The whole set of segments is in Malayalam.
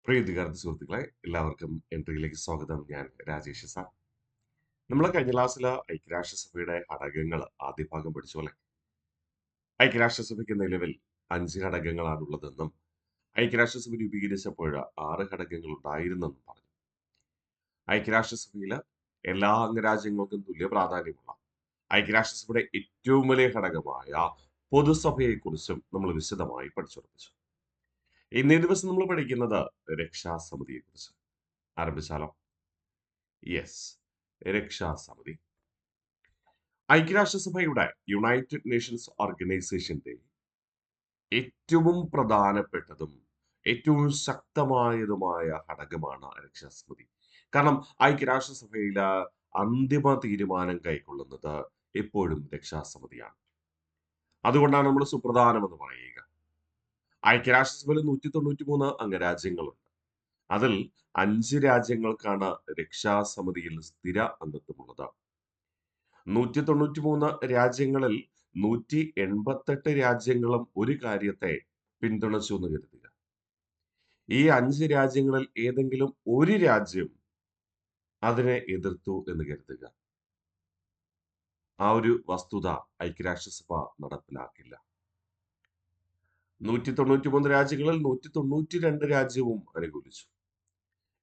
പ്രിയ വിദ്യാർത്ഥി സുഹൃത്തുക്കളെ, എല്ലാവർക്കും എൻട്രിയിലേക്ക് സ്വാഗതം. ഞാൻ രാജേഷ് സാർ. നമ്മൾ കഴിഞ്ഞ ക്ലാസ്സിൽ ഐക്യരാഷ്ട്രസഭയുടെ ഘടകങ്ങൾ ആദ്യ ഭാഗം പഠിച്ചു അല്ലെ. ഐക്യരാഷ്ട്രസഭയ്ക്ക് നിലവിൽ 5 ഘടകങ്ങളാണുള്ളതെന്നും ഐക്യരാഷ്ട്രസഭ രൂപീകരിച്ചപ്പോൾ 6 ഘടകങ്ങൾ ഉണ്ടായിരുന്നെന്നും പറഞ്ഞു. ഐക്യരാഷ്ട്രസഭയിൽ എല്ലാ അംഗരാജ്യങ്ങൾക്കും തുല്യ പ്രാധാന്യമുള്ള ഐക്യരാഷ്ട്രസഭയുടെ ഏറ്റവും വലിയ ഘടകമായ പൊതുസഭയെക്കുറിച്ചും നമ്മൾ വിശദമായി പഠിച്ചുറപ്പിച്ചു. ഇന്നേ ദിവസം നമ്മൾ പഠിക്കുന്നത് രക്ഷാസമിതിയെക്കുറിച്ച്. ആരംഭിച്ചാലോ? യെസ്, രക്ഷാസമിതി. ഐക്യരാഷ്ട്രസഭയുടെ യുണൈറ്റഡ് നേഷൻസ് ഓർഗനൈസേഷന്റെ ഏറ്റവും പ്രധാനപ്പെട്ടതും ഏറ്റവും ശക്തമായതുമായ ഘടകമാണ് രക്ഷാസമിതി. കാരണം ഐക്യരാഷ്ട്രസഭയിൽ അന്തിമ തീരുമാനം കൈക്കൊള്ളുന്നത് എപ്പോഴും രക്ഷാസമിതിയാണ്. അതുകൊണ്ടാണ് നമ്മൾ സുപ്രധാനമെന്ന് പറയുക. ഐക്യരാഷ്ട്രസഭയിൽ 193 അംഗരാജ്യങ്ങളുണ്ട്. അതിൽ 5 രാജ്യങ്ങൾക്കാണ് രക്ഷാസമിതിയിൽ സ്ഥിര അംഗത്വമുള്ളത്. 193 രാജ്യങ്ങളിൽ 188 രാജ്യങ്ങളും ഒരു കാര്യത്തെ പിന്തുണച്ചു എന്ന് കരുതുക. ഈ 5 രാജ്യങ്ങളിൽ ഏതെങ്കിലും ഒരു രാജ്യം അതിനെ എതിർത്തു എന്ന് കരുതുക. ആ ഒരു വസ്തുത ഐക്യരാഷ്ട്രസഭ നടപ്പിലാക്കില്ല. 193 രാജ്യങ്ങളിൽ 192 രാജ്യവും അനുകൂലിച്ചു.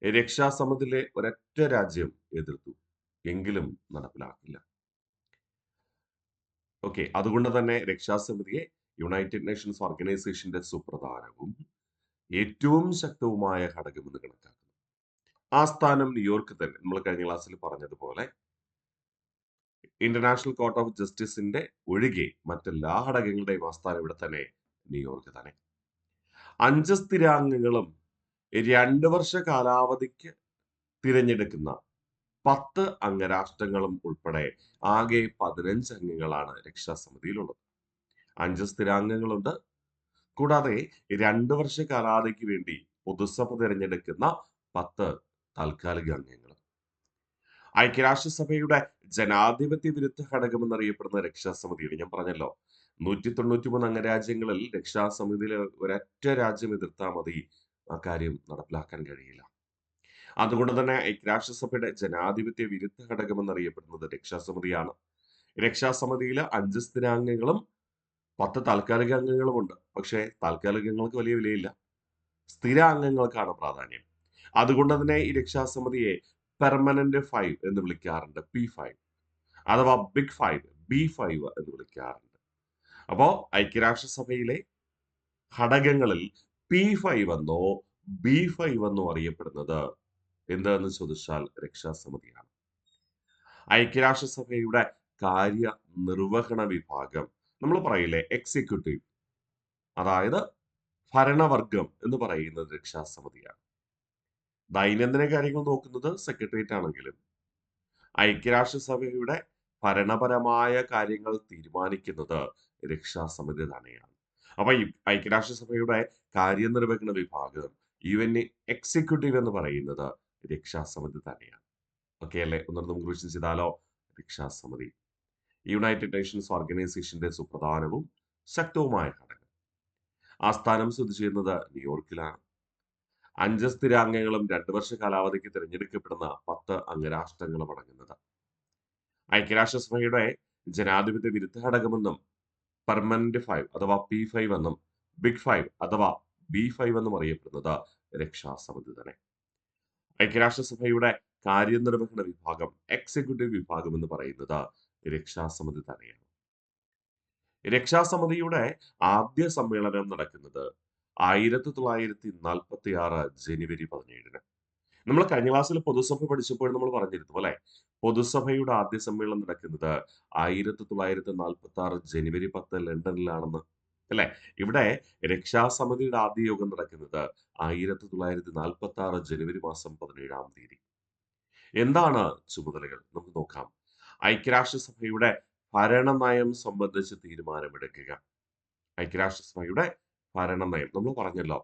രക്ഷാസമിതിയിലെ ഒരൊറ്റ രാജ്യം എതിർത്തു, എങ്കിലും നടപ്പിലാക്കില്ല. ഓക്കെ, അതുകൊണ്ട് തന്നെ രക്ഷാസമിതിയെ യുണൈറ്റഡ് നേഷൻസ് ഓർഗനൈസേഷന്റെ സുപ്രധാനവും ഏറ്റവും ശക്തവുമായ ഘടകമെന്ന് കണക്കാക്കുന്നു. ആസ്ഥാനം ന്യൂയോർക്ക് തന്നെ. നമ്മൾ കഴിഞ്ഞ ക്ലാസ്സിൽ പറഞ്ഞതുപോലെ ഇന്റർനാഷണൽ കോർട്ട് ഓഫ് ജസ്റ്റിസിന്റെ ഒഴികെ മറ്റെല്ലാ ഘടകങ്ങളുടെയും ആസ്ഥാനം ഇവിടെ തന്നെ ന്യൂയോർക്ക് തന്നെ. 5 സ്ഥിരാംഗങ്ങളും 2 വർഷ കാലാവധിക്ക് തിരഞ്ഞെടുക്കുന്ന 10 അംഗരാഷ്ട്രങ്ങളും ഉൾപ്പെടെ ആകെ 15 അംഗങ്ങളാണ് രക്ഷാസമിതിയിലുള്ളത്. 5 സ്ഥിരാംഗങ്ങളുണ്ട്. കൂടാതെ 2 വർഷ കാലാവധിക്ക് വേണ്ടി പൊതുസഭ തിരഞ്ഞെടുക്കുന്ന 10 താൽക്കാലിക അംഗങ്ങൾ. ഐക്യരാഷ്ട്രസഭയുടെ ജനാധിപത്യ വിരുദ്ധ ഘടകം എന്നറിയപ്പെടുന്ന രക്ഷാസമിതിയിൽ ഞാൻ പറഞ്ഞല്ലോ, 193 അംഗരാജ്യങ്ങളിൽ രക്ഷാസമിതിയിലെ ഒരൊറ്റ രാജ്യം എതിർത്താൽ മതി, ആ കാര്യം നടപ്പിലാക്കാൻ കഴിയില്ല. അതുകൊണ്ട് തന്നെ ഐക്യരാഷ്ട്രസഭയുടെ ജനാധിപത്യ വിരുദ്ധ ഘടകം എന്നറിയപ്പെടുന്നത് രക്ഷാസമിതിയാണ്. രക്ഷാസമിതിയിൽ 5 സ്ഥിരാംഗങ്ങളും 10 താൽക്കാലിക അംഗങ്ങളുമുണ്ട്. പക്ഷേ താൽക്കാലിക അംഗങ്ങൾക്ക് വലിയ വിലയില്ല. സ്ഥിര അംഗങ്ങൾക്കാണ് പ്രാധാന്യം. അതുകൊണ്ട് തന്നെ ഈ രക്ഷാസമിതിയെ പെർമനന്റ് 5 എന്ന് വിളിക്കാറുണ്ട്, P5, അഥവാ ബിഗ് 5, B5 എന്ന് വിളിക്കാറുണ്ട്. അപ്പോ ഐക്യരാഷ്ട്രസഭയിലെ ഘടകങ്ങളിൽ P5 എന്നോ B5 എന്നോ അറിയപ്പെടുന്നത് എന്താണെന്ന് ചോദിച്ചാൽ രക്ഷാസമിതിയാണ്. ഐക്യരാഷ്ട്രസഭയുടെ കാര്യനിർവഹണ വിഭാഗം, നമ്മൾ പറയില്ലേ എക്സിക്യൂട്ടീവ്, അതായത് ഭരണവർഗം എന്ന് പറയുന്നത് രക്ഷാസമിതിയാണ്. ദൈനംദിന കാര്യങ്ങൾ നോക്കുന്നത് സെക്രട്ടേറിയറ്റ് ആണെങ്കിലും ഐക്യരാഷ്ട്രസഭയുടെ ഭരണപരമായ കാര്യങ്ങൾ തീരുമാനിക്കുന്നത് രക്ഷാസമിതി തന്നെയാണ്. അപ്പൊ ഈ ഐക്യരാഷ്ട്രസഭയുടെ കാര്യനിർവഹണ വിഭാഗം, UN എക്സിക്യൂട്ടീവ് എന്ന് പറയുന്നത് രക്ഷാസമിതി തന്നെയാണ്. ഓക്കെ അല്ലേ? ഒന്നുകൂടെ നമുക്ക് റിവിഷൻ ചെയ്താലോ? രക്ഷാസമിതി യുണൈറ്റഡ് നേഷൻസ് ഓർഗനൈസേഷന്റെ സുപ്രധാനവും ശക്തവുമായ ഘടകം. ആസ്ഥാനം സ്ഥിതി ചെയ്യുന്നത് ന്യൂയോർക്കിലാണ്. 5 സ്ഥിരാംഗങ്ങളും 2 വർഷ കാലാവധിക്ക് തിരഞ്ഞെടുക്കപ്പെടുന്ന 10 അംഗരാഷ്ട്രങ്ങളും അടങ്ങുന്നത്. ഐക്യരാഷ്ട്രസഭയുടെ ജനാധിപത്യ വിരുദ്ധ ഘടകമെന്നും പെർമനന്റ് 5 അഥവാ P5 എന്നും ബിഗ് 5 അഥവാ B5 എന്നും അറിയപ്പെടുന്നത് രക്ഷാസമിതി തന്നെ. ഐക്യരാഷ്ട്രസഭയുടെ കാര്യനിർവഹണ വിഭാഗം, എക്സിക്യൂട്ടീവ് വിഭാഗം എന്ന് പറയുന്നത് രക്ഷാസമിതി തന്നെയാണ്. രക്ഷാസമിതിയുടെ ആദ്യ സമ്മേളനം നടക്കുന്നത് 1946 ജനുവരി 17-ന്. നമ്മൾ കഴിഞ്ഞ ക്ലാസ്സിൽ പൊതുസഭ പഠിച്ചപ്പോൾ നമ്മൾ പറഞ്ഞിരുന്നു അല്ലെ, പൊതുസഭയുടെ ആദ്യ സമ്മേളനം നടക്കുന്നത് 1946 ജനുവരി 10 ലണ്ടനിലാണെന്ന് അല്ലെ. ഇവിടെ രക്ഷാസമിതിയുടെ ആദ്യ യോഗം നടക്കുന്നത് 1946 ജനുവരി മാസം 17-ാം തീയതി. എന്താണ് ചുമതലകൾ നമുക്ക് നോക്കാം. ഐക്യരാഷ്ട്രസഭയുടെ ഭരണനയം സംബന്ധിച്ച് തീരുമാനമെടുക്കുക. ഐക്യരാഷ്ട്രസഭയുടെ ഭരണനയം നമ്മൾ പറഞ്ഞല്ലോ,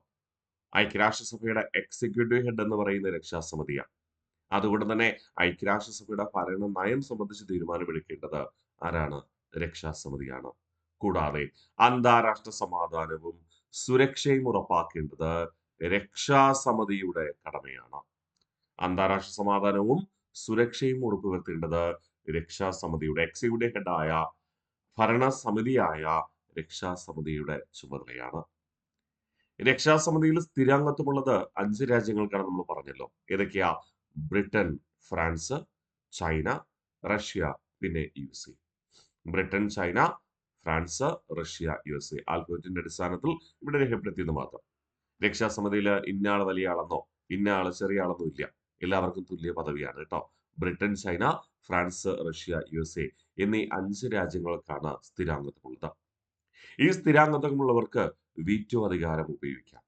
ഐക്യരാഷ്ട്രസഭയുടെ എക്സിക്യൂട്ടീവ് ഹെഡ് എന്ന് പറയുന്ന രക്ഷാസമിതിയാണ്. അതുകൊണ്ട് തന്നെ ഐക്യരാഷ്ട്രസഭയുടെ ഭരണ നയം സംബന്ധിച്ച് തീരുമാനമെടുക്കേണ്ടത് ആരാണ്? രക്ഷാസമിതിയാണ്. കൂടാതെ അന്താരാഷ്ട്ര സമാധാനവും സുരക്ഷയും ഉറപ്പാക്കേണ്ടത് രക്ഷാസമിതിയുടെ കടമയാണ്. അന്താരാഷ്ട്ര സമാധാനവും സുരക്ഷയും ഉറപ്പുവരുത്തേണ്ടത് രക്ഷാസമിതിയുടെ എക്സിക്യൂട്ടീവ് ഹെഡായ ഭരണസമിതിയായ രക്ഷാസമിതിയുടെ ചുമതലയാണ്. രക്ഷാസമിതിയിൽ സ്ഥിരാംഗത്വമുള്ളത് 5 രാജ്യങ്ങൾക്കാണ് നമ്മൾ പറഞ്ഞല്ലോ. ഏതൊക്കെയാ? ബ്രിട്ടൻ, ഫ്രാൻസ്, ചൈന, റഷ്യ, പിന്നെ USA. Britain, China, France, Russia, USA. ആൽഫബറ്റിന്റെ അടിസ്ഥാനത്തിൽ ഇവിടെ രേഖപ്പെടുത്തിയെന്ന് മാത്രം. രക്ഷാസമിതിയിൽ ഇന്നയാള് വലിയ ആളെന്നോ ഇന്ന ആള് ചെറിയ ആളെന്നോ ഇല്ല. എല്ലാവർക്കും തുല്യ പദവിയാണ് കേട്ടോ. Britain, China, France, Russia, USA എന്നീ 5 രാജ്യങ്ങൾക്കാണ് സ്ഥിരാംഗത്വമുള്ളത്. ഈ സ്ഥിരാംഗത്വമുള്ളവർക്ക് വീറ്റോ അധികാരം ഉപയോഗിക്കാം.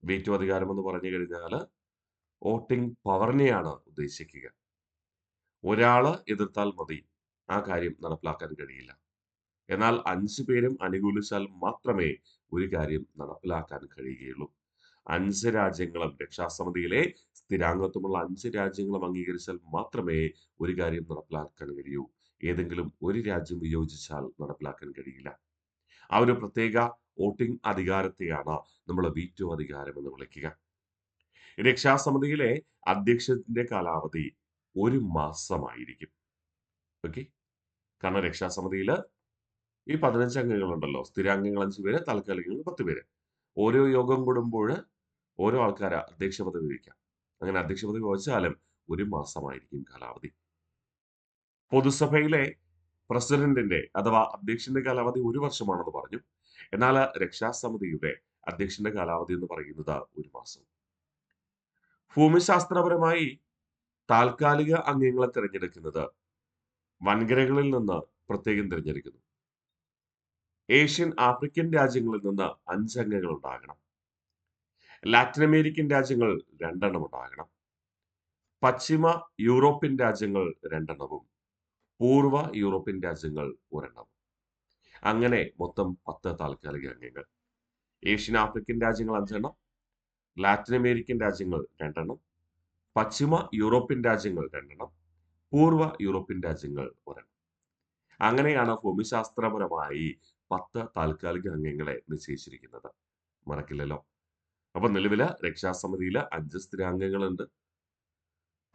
വീറ്റോ അധികാരം എന്ന് പറഞ്ഞു കഴിഞ്ഞാൽ വോട്ടിംഗ് പവറിനെയാണ് ഉദ്ദേശിക്കുക. ഒരാള് എതിർത്താൽ മതി, ആ കാര്യം നടപ്പിലാക്കാൻ കഴിയില്ല. എന്നാൽ 5 പേരും അനുകൂലിച്ചാൽ മാത്രമേ ഒരു കാര്യം നടപ്പിലാക്കാൻ കഴിയുകയുള്ളൂ. 5 രാജ്യങ്ങളും രക്ഷാസമിതിയിലെ സ്ഥിരാംഗത്വമുള്ള 5 രാജ്യങ്ങളും അംഗീകരിച്ചാൽ മാത്രമേ ഒരു കാര്യം നടപ്പിലാക്കാൻ കഴിയൂ. ഏതെങ്കിലും ഒരു രാജ്യം വിയോജിച്ചാൽ നടപ്പിലാക്കാൻ കഴിയില്ല. ആ ഒരു പ്രത്യേക വോട്ടിംഗ് അധികാരത്തെയാണ് നമ്മൾ വീറ്റോ അധികാരം എന്ന് വിളിക്കുക. രക്ഷാസമിതിയിലെ അധ്യക്ഷന്റെ കാലാവധി 1 മാസമായിരിക്കും. ഓക്കെ. കാരണം രക്ഷാസമിതിയിൽ ഈ 15 അംഗങ്ങളുണ്ടല്ലോ. സ്ഥിരാംഗങ്ങൾ 5 പേര്, താൽക്കാലികങ്ങൾ 10 പേര്. ഓരോ യോഗം കൂടുമ്പോൾ ഓരോ ആൾക്കാരെ അധ്യക്ഷ പദവി വഹിക്കാം. അങ്ങനെ അധ്യക്ഷ പദവി വഹിച്ചാലും 1 മാസമായിരിക്കും കാലാവധി. പൊതുസഭയിലെ പ്രസിഡന്റിന്റെ അഥവാ അധ്യക്ഷന്റെ കാലാവധി 1 വർഷമാണെന്ന് പറഞ്ഞു. എന്നാൽ രക്ഷാസമിതിയുടെ അധ്യക്ഷന്റെ കാലാവധി എന്ന് പറയുന്നത് 1 മാസം. ഭൂമിശാസ്ത്രപരമായി താൽക്കാലിക അംഗങ്ങളെ തിരഞ്ഞെടുക്കുന്നത് വൻകരകളിൽ നിന്ന് പ്രത്യേകം തിരഞ്ഞെടുക്കുന്നു. ഏഷ്യൻ, ആഫ്രിക്കൻ രാജ്യങ്ങളിൽ നിന്ന് 5 അംഗങ്ങൾ ഉണ്ടാകണം. ലാറ്റിൻ അമേരിക്കൻ രാജ്യങ്ങൾ 2 എണ്ണം ഉണ്ടാകണം. പശ്ചിമ യൂറോപ്യൻ രാജ്യങ്ങൾ 2 എണ്ണവും പൂർവ്വ യൂറോപ്യൻ രാജ്യങ്ങൾ 1 എണ്ണവും. അങ്ങനെ മൊത്തം 10 താൽക്കാലിക അംഗങ്ങൾ. ഏഷ്യൻ, ആഫ്രിക്കൻ രാജ്യങ്ങൾ 5 എണ്ണം, ലാറ്റിൻ അമേരിക്കൻ രാജ്യങ്ങൾ 2 എണ്ണം, പശ്ചിമ യൂറോപ്യൻ രാജ്യങ്ങൾ 2 എണ്ണം, പൂർവ്വ യൂറോപ്യൻ രാജ്യങ്ങൾ 1 എണ്ണം. അങ്ങനെയാണ് ഭൂമിശാസ്ത്രപരമായി 10 താൽക്കാലിക അംഗങ്ങളെ നിശ്ചയിച്ചിരിക്കുന്നത്. മറക്കില്ലല്ലോ. അപ്പൊ നിലവില് രക്ഷാസമിതിയിൽ 5 സ്ഥിരാംഗങ്ങളുണ്ട്,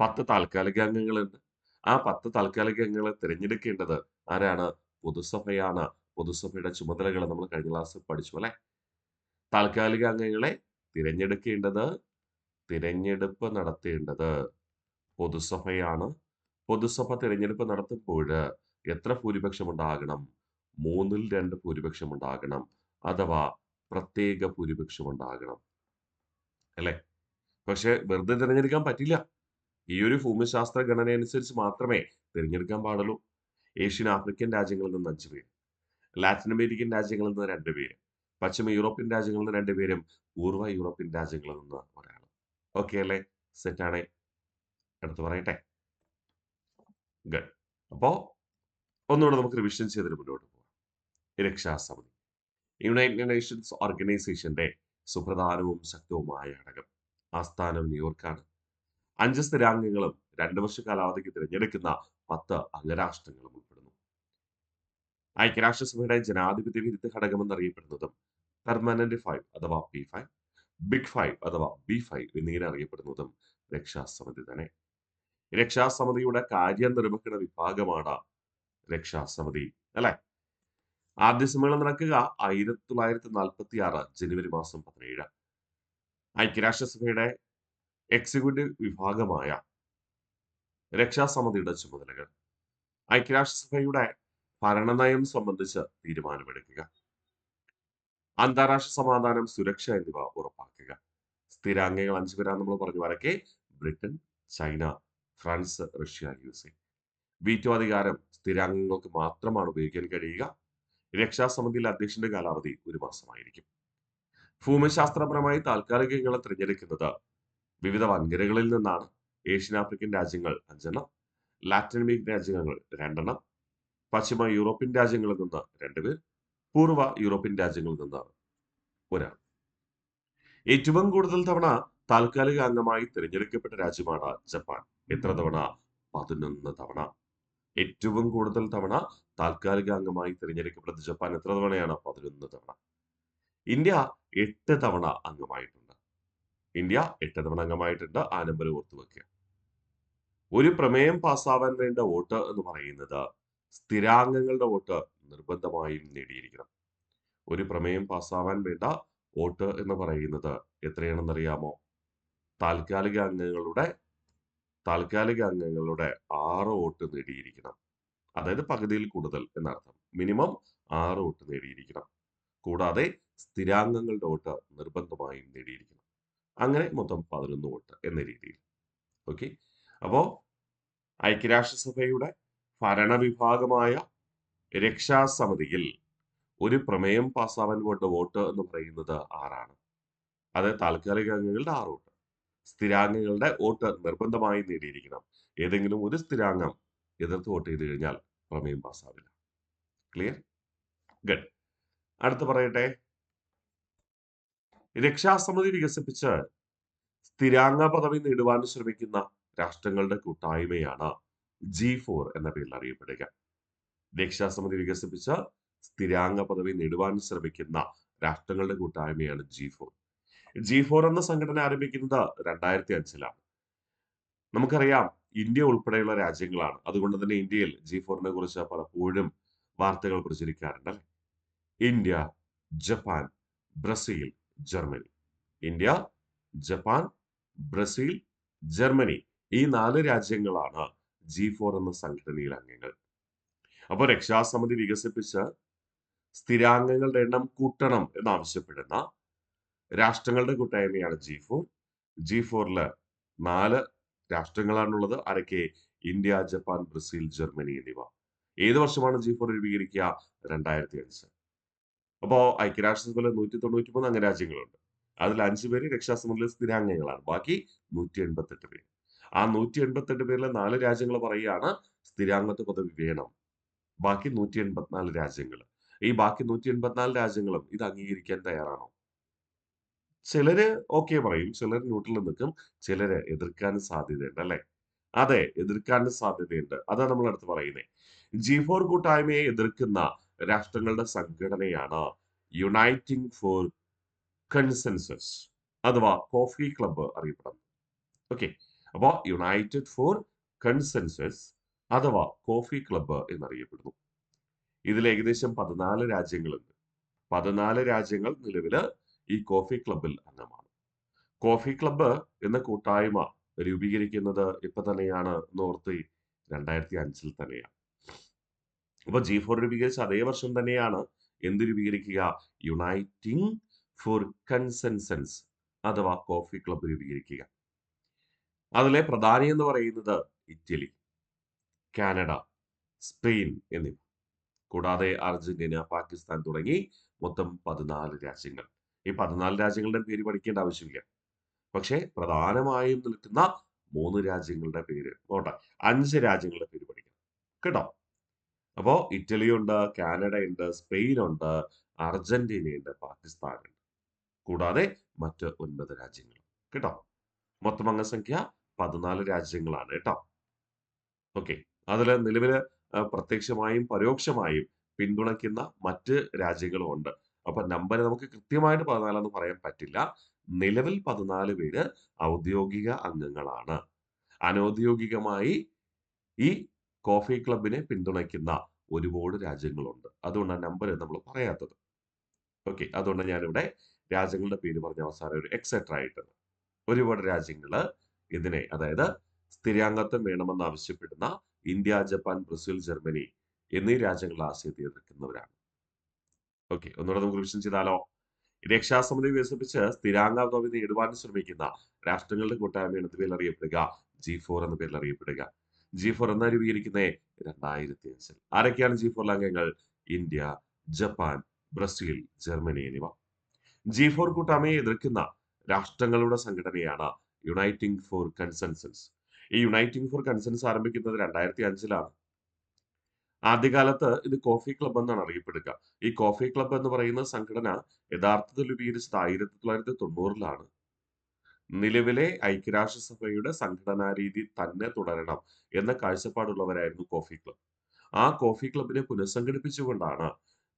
10 താൽക്കാലിക അംഗങ്ങളുണ്ട്. ആ 10 താൽക്കാലിക അംഗങ്ങളെ തിരഞ്ഞെടുക്കേണ്ടത് ആരാണ്? പൊതുസഭയാണ്. പൊതുസഭയുടെ ചുമതലകൾ നമ്മൾ കഴിഞ്ഞ ക്ലാസ്സിൽ പഠിച്ചു അല്ലെ. താൽക്കാലിക അംഗങ്ങളെ തിരഞ്ഞെടുക്കേണ്ടത്, തിരഞ്ഞെടുപ്പ് നടത്തേണ്ടത് പൊതുസഭയാണ്. പൊതുസഭ തിരഞ്ഞെടുപ്പ് നടത്തുമ്പോൾ എത്ര ഭൂരിപക്ഷം ഉണ്ടാകണം? 2/3 ഭൂരിപക്ഷം ഉണ്ടാകണം. അഥവാ പ്രത്യേക ഭൂരിപക്ഷം ഉണ്ടാകണം അല്ലെ. പക്ഷെ വെറുതെ തിരഞ്ഞെടുക്കാൻ പറ്റില്ല. ഈ ഒരു ഭൂമിശാസ്ത്ര ഘടന അനുസരിച്ച് മാത്രമേ തിരഞ്ഞെടുക്കാൻ പാടുള്ളൂ. ഏഷ്യൻ, ആഫ്രിക്കൻ രാജ്യങ്ങളിൽ നിന്ന് 5 പേര്, ലാറ്റിൻ അമേരിക്കൻ രാജ്യങ്ങളിൽ നിന്ന് 2 പേര്, പശ്ചിമ യൂറോപ്യൻ രാജ്യങ്ങളിൽ നിന്ന് 2 പേരും, പൂർവ്വ യൂറോപ്യൻ രാജ്യങ്ങളിൽ നിന്ന് ഒരാൾ. ഓക്കെ അല്ലേ? സെറ്റാണേ? അടുത്ത് പറയട്ടെ. ഗഡ്. അപ്പോ ഒന്നുകൂടെ നമുക്ക് റിവിഷൻ ചെയ്തിട്ട് മുന്നോട്ട് പോകാം. രക്ഷാസമിതി യുണൈറ്റഡ് നേഷൻസ് ഓർഗനൈസേഷന്റെ സുപ്രധാനവും ശക്തവുമായ ഘടകം. ആസ്ഥാനം ന്യൂയോർക്കാണ്. 5 സ്ഥിരാംഗങ്ങളും 2 വർഷ കാലാവധിക്ക് തിരഞ്ഞെടുക്കുന്ന 10 അംഗരാഷ്ട്രങ്ങളും ഉൾപ്പെടുന്നു. ഐക്യരാഷ്ട്രസഭയുടെ ജനാധിപത്യ വിരുദ്ധ ഘടകം എന്നറിയപ്പെടുന്നതും പെർമനന്റ് 5 അഥവാ P5, ബിഗ് 5 അഥവാ B5 എന്നിങ്ങനെ അറിയപ്പെടുന്നതും രക്ഷാസമിതി തന്നെ. രക്ഷാസമിതിയുടെ കാര്യനിർവഹണ വിഭാഗമാണ് രക്ഷാസമിതി അല്ലെ. ആദ്യ സമ്മേളനം നടക്കുക 1946 ജനുവരി മാസം 17. ഐക്യരാഷ്ട്രസഭയുടെ എക്സിക്യൂട്ടീവ് വിഭാഗമായ രക്ഷാസമിതിയുടെ ചുമതലകൾ ഐക്യരാഷ്ട്രസഭയുടെ ഭരണനയം സംബന്ധിച്ച് തീരുമാനമെടുക്കുക, അന്താരാഷ്ട്ര സമാധാനം, സുരക്ഷ എന്നിവ ഉറപ്പാക്കുക. സ്ഥിരാംഗങ്ങൾ 5 പേരാണ് നമ്മൾ പറഞ്ഞു. ആരൊക്കെ? Britain, China, France, Russia, USA. Veto അധികാരം സ്ഥിരാംഗങ്ങൾക്ക് മാത്രമാണ് ഉപയോഗിക്കാൻ കഴിയുക. രക്ഷാസമിതിയിലെ അധ്യക്ഷന്റെ കാലാവധി 1 മാസമായിരിക്കും. ഭൂമിശാസ്ത്രപരമായി താൽക്കാലിക അംഗങ്ങളെ തിരഞ്ഞെടുക്കുന്നത് വിവിധ വൻകരകളിൽ നിന്നാണ്. ഏഷ്യൻ, ആഫ്രിക്കൻ രാജ്യങ്ങൾ 5 എണ്ണം, ലാറ്റിൻ അമേരിക്കൻ രാജ്യങ്ങൾ 2 എണ്ണം, പശ്ചിമ യൂറോപ്യൻ രാജ്യങ്ങളിൽ നിന്ന് 2 പേർ, പൂർവ്വ യൂറോപ്യൻ രാജ്യങ്ങളിൽ നിന്ന് ഒരാൾ. ഏറ്റവും കൂടുതൽ തവണ താൽക്കാലിക അംഗമായി തിരഞ്ഞെടുക്കപ്പെട്ട രാജ്യമാണ് ജപ്പാൻ. എത്ര തവണ? 11 തവണ. ഏറ്റവും കൂടുതൽ തവണ താൽക്കാലിക അംഗമായി തിരഞ്ഞെടുക്കപ്പെട്ടത് ജപ്പാൻ എത്ര തവണയാണ്? 11 തവണ. ഇന്ത്യ 8 തവണ അംഗമായിട്ടുണ്ട്. ഇന്ത്യ 8 തവണ അംഗമായിട്ടുണ്ട്. ആ നമ്പർ ഓർത്ത് വെക്കുക. ഒരു പ്രമേയം പാസ്സാവാൻ വേണ്ട വോട്ട് എന്ന് പറയുന്നത് സ്ഥിരാംഗങ്ങളുടെ വോട്ട് നിർബന്ധമായും നേടിയിരിക്കണം. ഒരു പ്രമേയം പാസ്സാവാൻ വേണ്ട വോട്ട് എന്ന് പറയുന്നത് എത്രയാണെന്നറിയാമോ? താൽക്കാലിക അംഗങ്ങളുടെ താൽക്കാലിക അംഗങ്ങളുടെ 6 വോട്ട് നേടിയിരിക്കണം. അതായത് പകുതിയിൽ കൂടുതൽ എന്നർത്ഥം. മിനിമം 6 വോട്ട് നേടിയിരിക്കണം. കൂടാതെ സ്ഥിരാംഗങ്ങളുടെ വോട്ട് നിർബന്ധമായും നേടിയിരിക്കണം. അങ്ങനെ മൊത്തം 11 വോട്ട് എന്ന രീതിയിൽ. ഓക്കെ. അപ്പോ ഐക്യരാഷ്ട്രസഭയുടെ ഭരണവിഭാഗമായ രക്ഷാസമിതിയിൽ ഒരു പ്രമേയം പാസ്സാവാൻ വേണ്ട വോട്ട് എന്ന് പറയുന്നത് 6ആണ്. അത് താൽക്കാലിക അംഗങ്ങളുടെ 6 വോട്ട്. സ്ഥിരാംഗങ്ങളുടെ വോട്ട് നിർബന്ധമായും നേടിയിരിക്കണം. ഏതെങ്കിലും ഒരു സ്ഥിരാംഗം എതിർത്ത് വോട്ട് ചെയ്ത് കഴിഞ്ഞാൽ പ്രമേയം പാസ്സാവില്ല. ക്ലിയർ? ഗഡ്. അടുത്ത് പറയട്ടെ. രക്ഷാസമിതി വികസിപ്പിച്ച് സ്ഥിരാംഗ പദവി നേടുവാൻ ശ്രമിക്കുന്ന രാഷ്ട്രങ്ങളുടെ കൂട്ടായ്മയാണ് G4 എന്ന പേരിൽ അറിയപ്പെടുക. രക്ഷാസമിതി വികസിപ്പിച്ച സ്ഥിരാംഗ പദവി നേടുവാൻ ശ്രമിക്കുന്ന രാഷ്ട്രങ്ങളുടെ കൂട്ടായ്മയാണ് G4. G4 എന്ന സംഘടന ആരംഭിക്കുന്നത് 2005-ലാണ്. നമുക്കറിയാം ഇന്ത്യ ഉൾപ്പെടെയുള്ള രാജ്യങ്ങളാണ്. അതുകൊണ്ട് തന്നെ ഇന്ത്യയിൽ G4നെ കുറിച്ച് പലപ്പോഴും വാർത്തകൾ പ്രചരിക്കാറുണ്ട് അല്ലെ? India, Japan, Brazil, Germany. India, Japan, Brazil, Germany ഈ 4 രാജ്യങ്ങളാണ് G4 എന്ന സംഘടനയിലെ അംഗങ്ങൾ. അപ്പോൾ രക്ഷാസമിതി വികസിപ്പിച്ച് സ്ഥിരാംഗങ്ങളുടെ എണ്ണം കൂട്ടണം എന്നാവശ്യപ്പെടുന്ന രാഷ്ട്രങ്ങളുടെ കൂട്ടായ്മയാണ് G4. G4-ല് 4 രാഷ്ട്രങ്ങളാണുള്ളത്. ആരൊക്കെ? ഇന്ത്യ, ജപ്പാൻ, ബ്രസീൽ, ജർമ്മനി എന്നിവ. ഏത് വർഷമാണ് G4 രൂപീകരിക്കുക? 2005. അപ്പോ ഐക്യരാഷ്ട്രസഭയിൽ 193 അംഗരാജ്യങ്ങളുണ്ട്. അതിൽ 5 പേര് രക്ഷാസമിതിയിലെ സ്ഥിരാംഗങ്ങളാണ്. ബാക്കി 188 പേര്. ആ 188 പേരിലെ 4 രാജ്യങ്ങൾ പറയുകയാണ് സ്ഥിരാംഗത്വ പദവി വേണം. ബാക്കി 184 രാജ്യങ്ങൾ. ഈ ബാക്കി 184 രാജ്യങ്ങളും ഇത് അംഗീകരിക്കാൻ തയ്യാറാണോ? ചിലര് ഓക്കെ പറയും, ചിലർ ന്യൂട്രലിൽ നിൽക്കും, ചിലര് എതിർക്കാൻ സാധ്യതയുണ്ട് അല്ലെ? അതെ, എതിർക്കാൻ സാധ്യതയുണ്ട്. അതാ നമ്മൾ അടുത്ത് പറയുന്നത്. G4 കൂട്ടായ്മയെ എതിർക്കുന്ന രാഷ്ട്രങ്ങളുടെ സംഘടനയാണ് യുണൈറ്റിംഗ് ഫോർ കൺസെൻസസ് അഥവാ കോഫി ക്ലബ്ബ് അറിയപ്പെടുന്നു. ഓക്കെ. അപ്പോ യുണൈറ്റഡ് ഫോർ കൺസെൻസസ് അഥവാ കോഫി ക്ലബ്ബ് എന്നറിയപ്പെടുന്നു. ഇതിൽ ഏകദേശം 14 രാജ്യങ്ങളുണ്ട്. 14 രാജ്യങ്ങൾ നിലവില് ഈ കോഫി ക്ലബ്ബിൽ അംഗമാണ്. കോഫി ക്ലബ്ബ് എന്ന കൂട്ടായ്മ രൂപീകരിക്കുന്നത് ഇപ്പൊ തന്നെയാണ് നോർത്ത് 2005-ൽ തന്നെയാണ്. അപ്പൊ G4 രൂപീകരിച്ച അതേ വർഷം തന്നെയാണ് എന്ത് രൂപീകരിക്കുക? യുണൈറ്റിംഗ് ഫോർ കൺസെൻസസ് അഥവാ കോഫി ക്ലബ്ബ് രൂപീകരിക്കുക. അതിലെ പ്രധാനി എന്ന് പറയുന്നത് ഇറ്റലി, കാനഡ, സ്പെയിൻ എന്നിവ. കൂടാതെ അർജന്റീന, പാകിസ്ഥാൻ തുടങ്ങി മൊത്തം 14 രാജ്യങ്ങൾ. ഈ 14 രാജ്യങ്ങളുടെ പേര് പഠിക്കേണ്ട ആവശ്യമില്ല. പക്ഷേ പ്രധാനമായും നിൽക്കുന്ന 3 രാജ്യങ്ങളുടെ പേര് പോട്ടെ, 5 രാജ്യങ്ങളുടെ പേര് പഠിക്കണം. കേട്ടോ? അപ്പോ ഇറ്റലിയുണ്ട്, കാനഡയുണ്ട്, സ്പെയിനുണ്ട്, അർജന്റീനയുണ്ട്, പാകിസ്ഥാനുണ്ട്. കൂടാതെ മറ്റ് 9 രാജ്യങ്ങൾ. കേട്ടോ? മൊത്തം അംഗസംഖ്യ 14 രാജ്യങ്ങളാണ് കേട്ടോ. ഓക്കെ. അതില് നിലവില് പ്രത്യക്ഷമായും പരോക്ഷമായും പിന്തുണയ്ക്കുന്ന മറ്റ് രാജ്യങ്ങളും ഉണ്ട്. അപ്പൊ നമ്പർ നമുക്ക് കൃത്യമായിട്ട് 14 എന്ന് പറയാൻ പറ്റില്ല. നിലവിൽ 14 പേര് ഔദ്യോഗിക അംഗങ്ങളാണ്. അനൗദ്യോഗികമായി ഈ കോഫി ക്ലബിനെ പിന്തുണയ്ക്കുന്ന ഒരുപാട് രാജ്യങ്ങളുണ്ട്. അതുകൊണ്ടാണ് നമ്പർ നമ്മൾ പറയാത്തത്. ഓക്കെ. അതുകൊണ്ട് ഞാനിവിടെ രാജ്യങ്ങളുടെ പേര് പറഞ്ഞ അവസാനം ഒരു എക്സെട്ര ആയിട്ടുണ്ട്. ഒരുപാട് രാജ്യങ്ങള് ഇതിനെ അതായത് സ്ഥിരാംഗത്വം വേണമെന്ന് ആവശ്യപ്പെടുന്ന ഇന്ത്യ, ജപ്പാൻ, ബ്രസീൽ, ജർമ്മനി എന്നീ രാജ്യങ്ങൾ ആശയത്തെ എതിർക്കുന്നവരാണ്. ഓക്കെ. ഒന്നുകൂടെ നമുക്ക് റിവിഷൻ ചെയ്താലോ? രക്ഷാസമിതി വികസിപ്പിച്ച് സ്ഥിരാംഗ പദവി നേടുവാൻ ശ്രമിക്കുന്ന രാഷ്ട്രങ്ങളുടെ കൂട്ടായ്മയാണ് എന്ത് പേരിൽ അറിയപ്പെടുക? G4 എന്ന പേരിൽ അറിയപ്പെടുക. G4 എന്നാ രൂപീകരിക്കുന്നത്? 2005-ൽ. ആരൊക്കെയാണ് G4 അംഗങ്ങൾ? ഇന്ത്യ, ജപ്പാൻ, ബ്രസീൽ, ജർമ്മനി എന്നിവ. G4 കൂട്ടായ്മയെ എതിർക്കുന്ന രാഷ്ട്രങ്ങളുടെ സംഘടനയാണ് യുണൈറ്റിംഗ് ഫോർ കൺസെൻസസ്. ഈ യുണൈറ്റിംഗ് ഫോർ കൺസെൻസസ് ആരംഭിക്കുന്നത് 2005-ലാണ്. ആദ്യകാലത്ത് ഇത് കോഫി ക്ലബ് എന്നാണ് അറിയപ്പെടുക. ഈ കോഫി ക്ലബ് എന്ന് പറയുന്ന സംഘടന യഥാർത്ഥത്തിൽ രൂപീകരിച്ചത് 1990-ലാണ്. നിലവിലെ ഐക്യരാഷ്ട്രസഭയുടെ സംഘടനാ രീതി തന്നെ തുടരണം എന്ന കാഴ്ചപ്പാടുള്ളവരായിരുന്നു കോഫി ക്ലബ്. ആ കോഫി ക്ലബിനെ പുനഃസംഘടിപ്പിച്ചുകൊണ്ടാണ്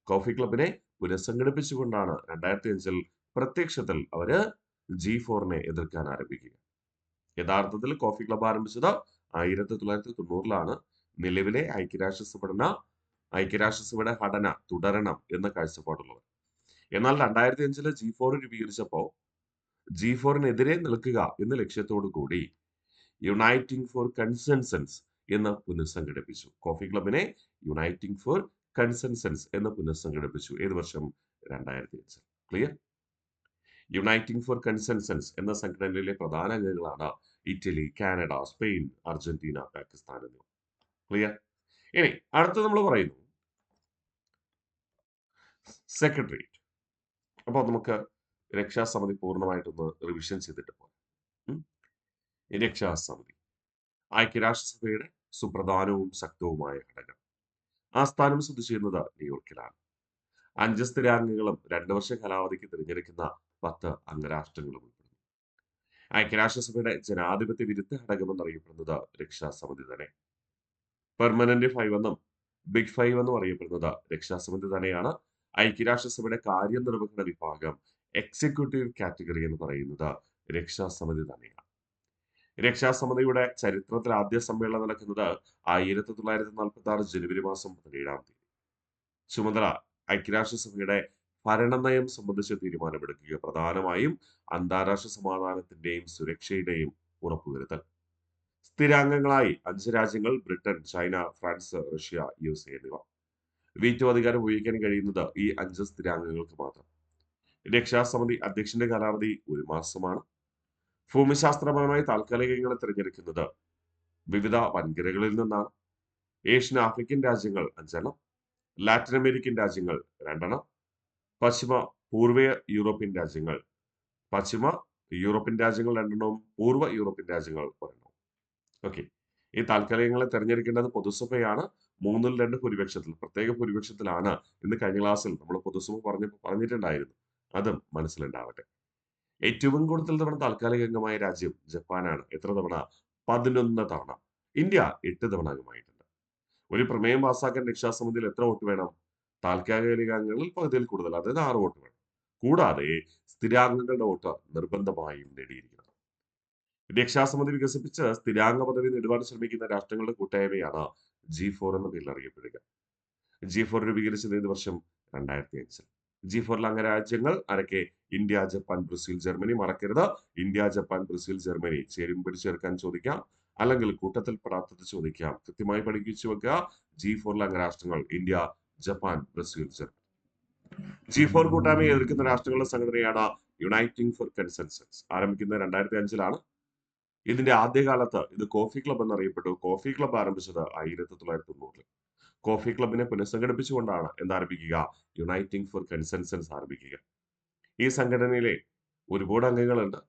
2005-ൽ പ്രത്യക്ഷത്തിൽ അവര് G4-നെ എതിർക്കാൻ ആരംഭിക്കുക. യഥാർത്ഥത്തിൽ കോഫി ക്ലബ് ആരംഭിച്ചത് 1990-ലാണ്. നിലവിലെ ഐക്യരാഷ്ട്രസഭയുടെ ഘടന തുടരണം എന്ന കാഴ്ചപ്പാടുള്ളത്. എന്നാൽ 2005-ല് G4 രൂപീകരിച്ചപ്പോൾ G4-നെതിരെ നിൽക്കുക എന്ന ലക്ഷ്യത്തോടു കൂടി യുണൈറ്റിംഗ് ഫോർ കൺസെൻസസ് എന്ന് പുനഃസംഘടിപ്പിച്ചു. കോഫി ക്ലബിനെ യുണൈറ്റിംഗ് ഫോർ കൺസെൻസസ് എന്ന് പുനഃസംഘടിപ്പിച്ചു. ഏത് വർഷം? 2005. ക്ലിയർ? യുണൈറ്റിംഗ് ഫോർ കൺസെൻസസ് എന്ന സംഘടനയിലെ പ്രധാന അംഗങ്ങളാണ് Italy, Canada, Spain, Argentina, Pakistan എന്നിവ. ക്ലിയർ? ഇനി അടുത്ത നമ്മൾ പറയുന്നു സെക്രട്ടേറിയറ്റ്. അപ്പോൾ നമുക്ക് രക്ഷാസമിതി പൂർണ്ണമായിട്ടൊന്ന് റിവിഷൻ ചെയ്തിട്ട് പോകാം. രക്ഷാസമിതി ഐക്യരാഷ്ട്രസഭയുടെ സുപ്രധാനവും ശക്തവുമായ ഘടകം. ആസ്ഥാനം സ്ഥിതി ചെയ്യുന്നത് ന്യൂയോർക്കിലാണ്. 5 സ്ഥിരാംഗങ്ങളും 2 വർഷ കാലാവധിക്ക് തിരഞ്ഞെടുക്കുന്ന 10 അംഗരാഷ്ട്രങ്ങളും ഉൾപ്പെടുന്നു. ഐക്യരാഷ്ട്രസഭയുടെ ജനാധിപത്യ വിരുദ്ധ ഘടകം എന്നറിയപ്പെടുന്നത് രക്ഷാസമിതി തന്നെ. പെർമനന്റ് 5 എന്നും ബിഗ് 5 എന്നും അറിയപ്പെടുന്നത് രക്ഷാസമിതി തന്നെയാണ്. ഐക്യരാഷ്ട്രസഭയുടെ കാര്യനിർവഹണ വിഭാഗം എക്സിക്യൂട്ടീവ് കാറ്റഗറി എന്ന് പറയുന്നത് രക്ഷാസമിതി തന്നെയാണ്. രക്ഷാസമിതിയുടെ ചരിത്രത്തിൽ ആദ്യ സമ്മേളനം നടക്കുന്നത് 1946 ജനുവരി മാസം 17-ാം തീയതി. ചുമതല ഐക്യരാഷ്ട്രസഭയുടെ ഭരണനയം സംബന്ധിച്ച് തീരുമാനമെടുക്കുക, പ്രധാനമായും അന്താരാഷ്ട്ര സമാധാനത്തിന്റെയും സുരക്ഷയുടെയും ഉറപ്പുവരുത്തൽ. സ്ഥിരാംഗങ്ങളായി 5 രാജ്യങ്ങൾ: Britain, China, France, Russia, USA എന്നിവ. വീറ്റോ അധികാരം ഉപയോഗിക്കാൻ കഴിയുന്നത് ഈ 5 സ്ഥിരാംഗങ്ങൾക്ക് മാത്രം. രക്ഷാസമിതി അധ്യക്ഷന്റെ കാലാവധി 1 മാസമാണ്. ഭൂമിശാസ്ത്രപരമായി താൽക്കാലികങ്ങളെ തിരഞ്ഞെടുക്കുന്നത് വിവിധ വൻകരകളിൽ നിന്നാണ്. ഏഷ്യൻ ആഫ്രിക്കൻ രാജ്യങ്ങൾ 5 എണ്ണം, ലാറ്റിൻ അമേരിക്കൻ രാജ്യങ്ങൾ 2 എണ്ണം, പൂർവ യൂറോപ്യൻ രാജ്യങ്ങൾ 2 എണ്ണവും പൂർവ്വ യൂറോപ്യൻ രാജ്യങ്ങൾ 1 എണ്ണവും. ഓക്കെ, ഈ താൽക്കാലികങ്ങളെ തെരഞ്ഞെടുക്കേണ്ടത് പൊതുസഭയാണ് 2/3 ഭൂരിപക്ഷത്തിൽ. പ്രത്യേക ഭൂരിപക്ഷത്തിലാണ്. ഇന്ന് കഴിഞ്ഞ ക്ലാസ്സിൽ നമ്മൾ പൊതുസഭ പറഞ്ഞിട്ടുണ്ടായിരുന്നു. അതും മനസ്സിലുണ്ടാവട്ടെ. ഏറ്റവും കൂടുതൽ തവണ താൽക്കാലിക അംഗമായ രാജ്യം ജപ്പാനാണ്. എത്ര തവണ? 11 തവണ. ഇന്ത്യ 8 തവണ അംഗമായിട്ടുണ്ട്. ഒരു പ്രമേയം പാസാക്കാൻ രക്ഷാസമിതിയിൽ എത്ര വോട്ട് വേണം? താൽക്കാലിക അംഗങ്ങളിൽ പകുതിയിൽ കൂടുതൽ, അതായത് 6 വോട്ട് വേണം. കൂടാതെ സ്ഥിരാംഗങ്ങളുടെ വോട്ട് നിർബന്ധമായും നേടിയിരിക്കണം. രക്ഷാസമിതി വികസിപ്പിച്ച് സ്ഥിരാംഗ പദവി നേടുവാൻ ശ്രമിക്കുന്ന രാഷ്ട്രങ്ങളുടെ കൂട്ടായ്മയാണ് G4 എന്ന പേരിൽ അറിയപ്പെടുക. G4 രൂപീകരിച്ചത് ഏത് വർഷം? 2005. G4-ലെ അംഗരാജ്യങ്ങൾ ആരൊക്കെ? India, Japan, Brazil, Germany. മറക്കരുത്, ഇന്ത്യ, ജപ്പാൻ, ബ്രസീൽ, ജർമ്മനി. ചേർക്കാൻ ചോദിക്കാം, അല്ലെങ്കിൽ കൂട്ടത്തിൽ പെടാത്തത് ചോദിക്കാം. കൃത്യമായി പഠിപ്പിച്ചു വെക്കുക. G4-ലെ അംഗരാഷ്ട്രങ്ങൾ India, Japan, Brazil, Germany. G4 കൂട്ടായ്മയെ എതിർക്കുന്ന രാഷ്ട്രങ്ങളുടെ സംഘടനയാണ് യുണൈറ്റിംഗ് ഫോർ കൺസെൻസസ്. ആരംഭിക്കുന്നത് 2005-ലാണ്. ഇതിന്റെ ആദ്യകാലത്ത് ഇത് കോഫി ക്ലബ് എന്നറിയപ്പെട്ടു. കോഫി ക്ലബ് ആരംഭിച്ചത് 1990-ൽ. കോഫി ക്ലബിനെ പുനഃസംഘടിപ്പിച്ചുകൊണ്ടാണ് എന്താരംഭിക്കുക? യുണൈറ്റിംഗ് ഫോർ കൺസെൻസസ് ആരംഭിക്കുക. ഈ സംഘടനയിലെ ഒരുപാട് അംഗങ്ങളുണ്ട്.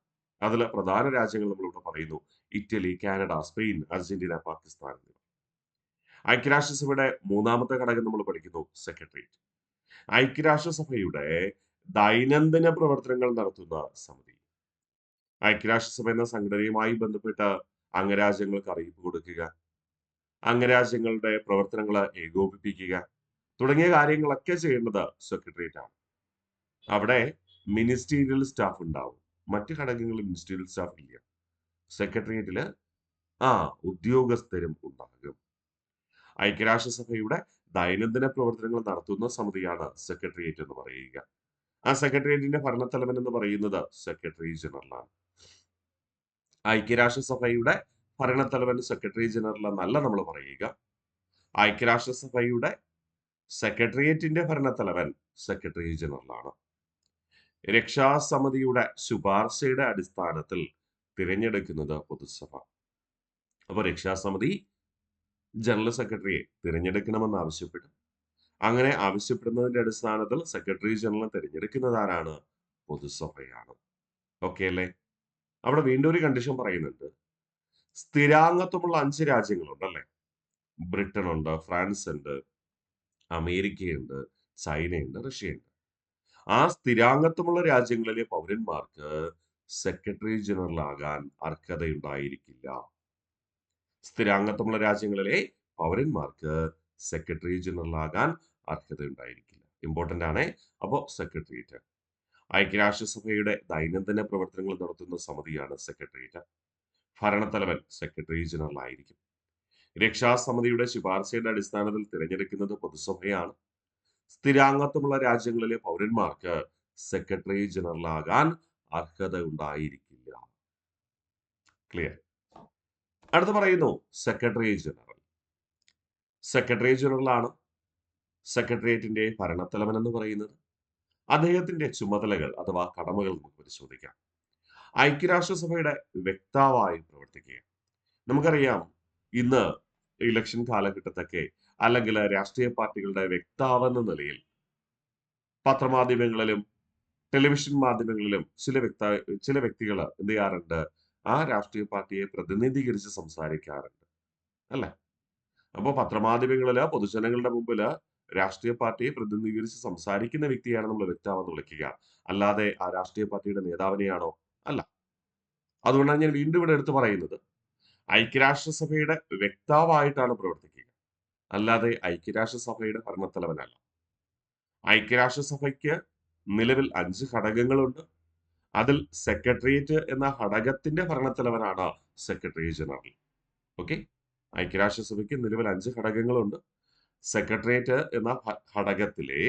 അതിൽ പ്രധാന രാജ്യങ്ങൾ നമ്മളിവിടെ പറയുന്നു: Italy, Canada, Spain, Argentina, Pakistan എന്നിവ. ഐക്യരാഷ്ട്രസഭയുടെ 3-ാമത്തെ ഘടകം നമ്മൾ പഠിക്കുന്നു: സെക്രട്ടേറിയറ്റ്. ഐക്യരാഷ്ട്രസഭയുടെ ദൈനംദിന പ്രവർത്തനങ്ങൾ നടത്തുന്ന സമിതി. ഐക്യരാഷ്ട്രസഭ എന്ന സംഘടനയുമായി ബന്ധപ്പെട്ട് അംഗരാജ്യങ്ങൾക്ക് അറിയിപ്പ് കൊടുക്കുക, അംഗരാജ്യങ്ങളുടെ പ്രവർത്തനങ്ങൾ ഏകോപിപ്പിക്കുക തുടങ്ങിയ കാര്യങ്ങളൊക്കെ ചെയ്യേണ്ടത് സെക്രട്ടേറിയറ്റ് ആണ്. അവിടെ മിനിസ്റ്റീരിയൽ സ്റ്റാഫ് ഉണ്ടാവും. മറ്റു ഘടകങ്ങളിൽ മിനിസ്റ്റീരിയൽ സ്റ്റാഫ് ഇല്ല. സെക്രട്ടേറിയറ്റില് ഉദ്യോഗസ്ഥരും ഉണ്ടാകും. ഐക്യരാഷ്ട്രസഭയുടെ ദൈനംദിന പ്രവർത്തനങ്ങൾ നടത്തുന്ന സമിതിയാണ് സെക്രട്ടേറിയറ്റ് എന്ന് പറയുക. ആ സെക്രട്ടേറിയറ്റിന്റെ ഭരണത്തലവൻ എന്ന് പറയുന്നത് സെക്രട്ടറി ജനറലാണ്. ഐക്യരാഷ്ട്രസഭയുടെ ഭരണത്തലവൻ സെക്രട്ടറി ജനറൽ എന്നല്ല നമ്മൾ പറയുക. ഐക്യരാഷ്ട്രസഭയുടെ സെക്രട്ടേറിയറ്റിന്റെ ഭരണത്തലവൻ സെക്രട്ടറി ജനറലാണ്. രക്ഷാസമിതിയുടെ ശുപാർശയുടെ അടിസ്ഥാനത്തിൽ തിരഞ്ഞെടുക്കുന്നത് പൊതുസഭ. അപ്പൊ രക്ഷാസമിതി ജനറൽ സെക്രട്ടറിയെ തിരഞ്ഞെടുക്കണമെന്ന് ആവശ്യപ്പെടും. അങ്ങനെ ആവശ്യപ്പെടുന്നതിന്റെ അടിസ്ഥാനത്തിൽ സെക്രട്ടറി ജനറൽ തിരഞ്ഞെടുക്കുന്നത് ആരാണ്? പൊതുസഭയാണ്. ഓക്കെ അല്ലേ? അവിടെ വീണ്ടും ഒരു കണ്ടീഷൻ പറയുന്നുണ്ട്. സ്ഥിരാംഗത്വമുള്ള 5 രാജ്യങ്ങളുണ്ട് അല്ലേ? ബ്രിട്ടൻ ഉണ്ട്, ഫ്രാൻസ് ഉണ്ട്, അമേരിക്കയുണ്ട്, ചൈനയുണ്ട്, റഷ്യയുണ്ട്. ആ സ്ഥിരാംഗത്വമുള്ള രാജ്യങ്ങളിലെ പൗരന്മാർക്ക് സെക്രട്ടറി ജനറൽ ആകാൻ അർഹതയുണ്ടായിരിക്കില്ല. സ്ഥിരാംഗത്വമുള്ള രാജ്യങ്ങളിലെ പൗരന്മാർക്ക് സെക്രട്ടറി ജനറൽ ആകാൻ അർഹതയുണ്ടായിരിക്കില്ല. ഇമ്പോർട്ടന്റ് ആണ്. അപ്പോ സെക്രട്ടേറിയറ്റ്. ഐക്യരാഷ്ട്രസഭയുടെ ദൈനംദിന പ്രവർത്തനങ്ങൾ നടത്തുന്ന സമിതിയാണ് സെക്രട്ടേറിയറ്റ്. ഭരണത്തലവൻ സെക്രട്ടറി ജനറൽ ആയിരിക്കും. രക്ഷാസമിതിയുടെ ശുപാർശയുടെ അടിസ്ഥാനത്തിൽ തിരഞ്ഞെടുക്കുന്നത് പൊതുസഭയാണ്. സ്ഥിരാംഗത്വമുള്ള രാജ്യങ്ങളിലെ പൗരന്മാർക്ക് സെക്രട്ടറി ജനറൽ ആകാൻ അർഹത ഉണ്ടായിരിക്കില്ല. ക്ലിയർ. അടുത്ത് പറയുന്നു സെക്രട്ടറി ജനറൽ. സെക്രട്ടറി ജനറൽ ആണ് സെക്രട്ടേറിയറ്റിന്റെ ഭരണത്തലവൻ എന്ന് പറയുന്നത്. അദ്ദേഹത്തിന്റെ ചുമതലകൾ അഥവാ കടമകൾ നമുക്ക് പരിശോധിക്കാം. ഐക്യരാഷ്ട്രസഭയുടെ വ്യക്താവായി പ്രവർത്തിക്കുക. നമുക്കറിയാം, ഇന്ന് ഇലക്ഷൻ കാലഘട്ടത്തൊക്കെ അല്ലെങ്കിൽ രാഷ്ട്രീയ പാർട്ടികളുടെ വ്യക്താവെന്ന നിലയിൽ പത്രമാധ്യമങ്ങളിലും ടെലിവിഷൻ മാധ്യമങ്ങളിലും ചില വ്യക്തികൾ എന്ത് ചെയ്യാറുണ്ട്, ആ രാഷ്ട്രീയ പാർട്ടിയെ പ്രതിനിധീകരിച്ച് സംസാരിക്കാറുണ്ട്, അല്ലെ? അപ്പോൾ പത്രമാധ്യമങ്ങളില് പൊതുജനങ്ങളുടെ മുമ്പില് രാഷ്ട്രീയ പാർട്ടിയെ പ്രതിനിധീകരിച്ച് സംസാരിക്കുന്ന വ്യക്തിയാണ് നമ്മൾ വ്യക്താവെന്ന് വിളിക്കുക. അല്ലാതെ ആ രാഷ്ട്രീയ പാർട്ടിയുടെ നേതാവിനെയാണോ? അല്ല. അതുകൊണ്ടാണ് ഞാൻ വീണ്ടും ഇവിടെ എടുത്തു പറയുന്നത്, ഐക്യരാഷ്ട്രസഭയുടെ വ്യക്താവായിട്ടാണ് പ്രവർത്തിക്കുക, അല്ലാതെ ഐക്യരാഷ്ട്രസഭയുടെ ഭരണത്തലവനല്ല. ഐക്യരാഷ്ട്രസഭയ്ക്ക് നിലവിൽ 5 ഘടകങ്ങളുണ്ട്. അതിൽ സെക്രട്ടേറിയറ്റ് എന്ന ഘടകത്തിന്റെ ഭരണത്തലവനാണ് സെക്രട്ടറി ജനറൽ. ഓക്കെ. ഐക്യരാഷ്ട്രസഭയ്ക്ക് നിലവിൽ 5 ഘടകങ്ങളുണ്ട്. സെക്രട്ടേറിയറ്റ് എന്ന ഘടകത്തിലെ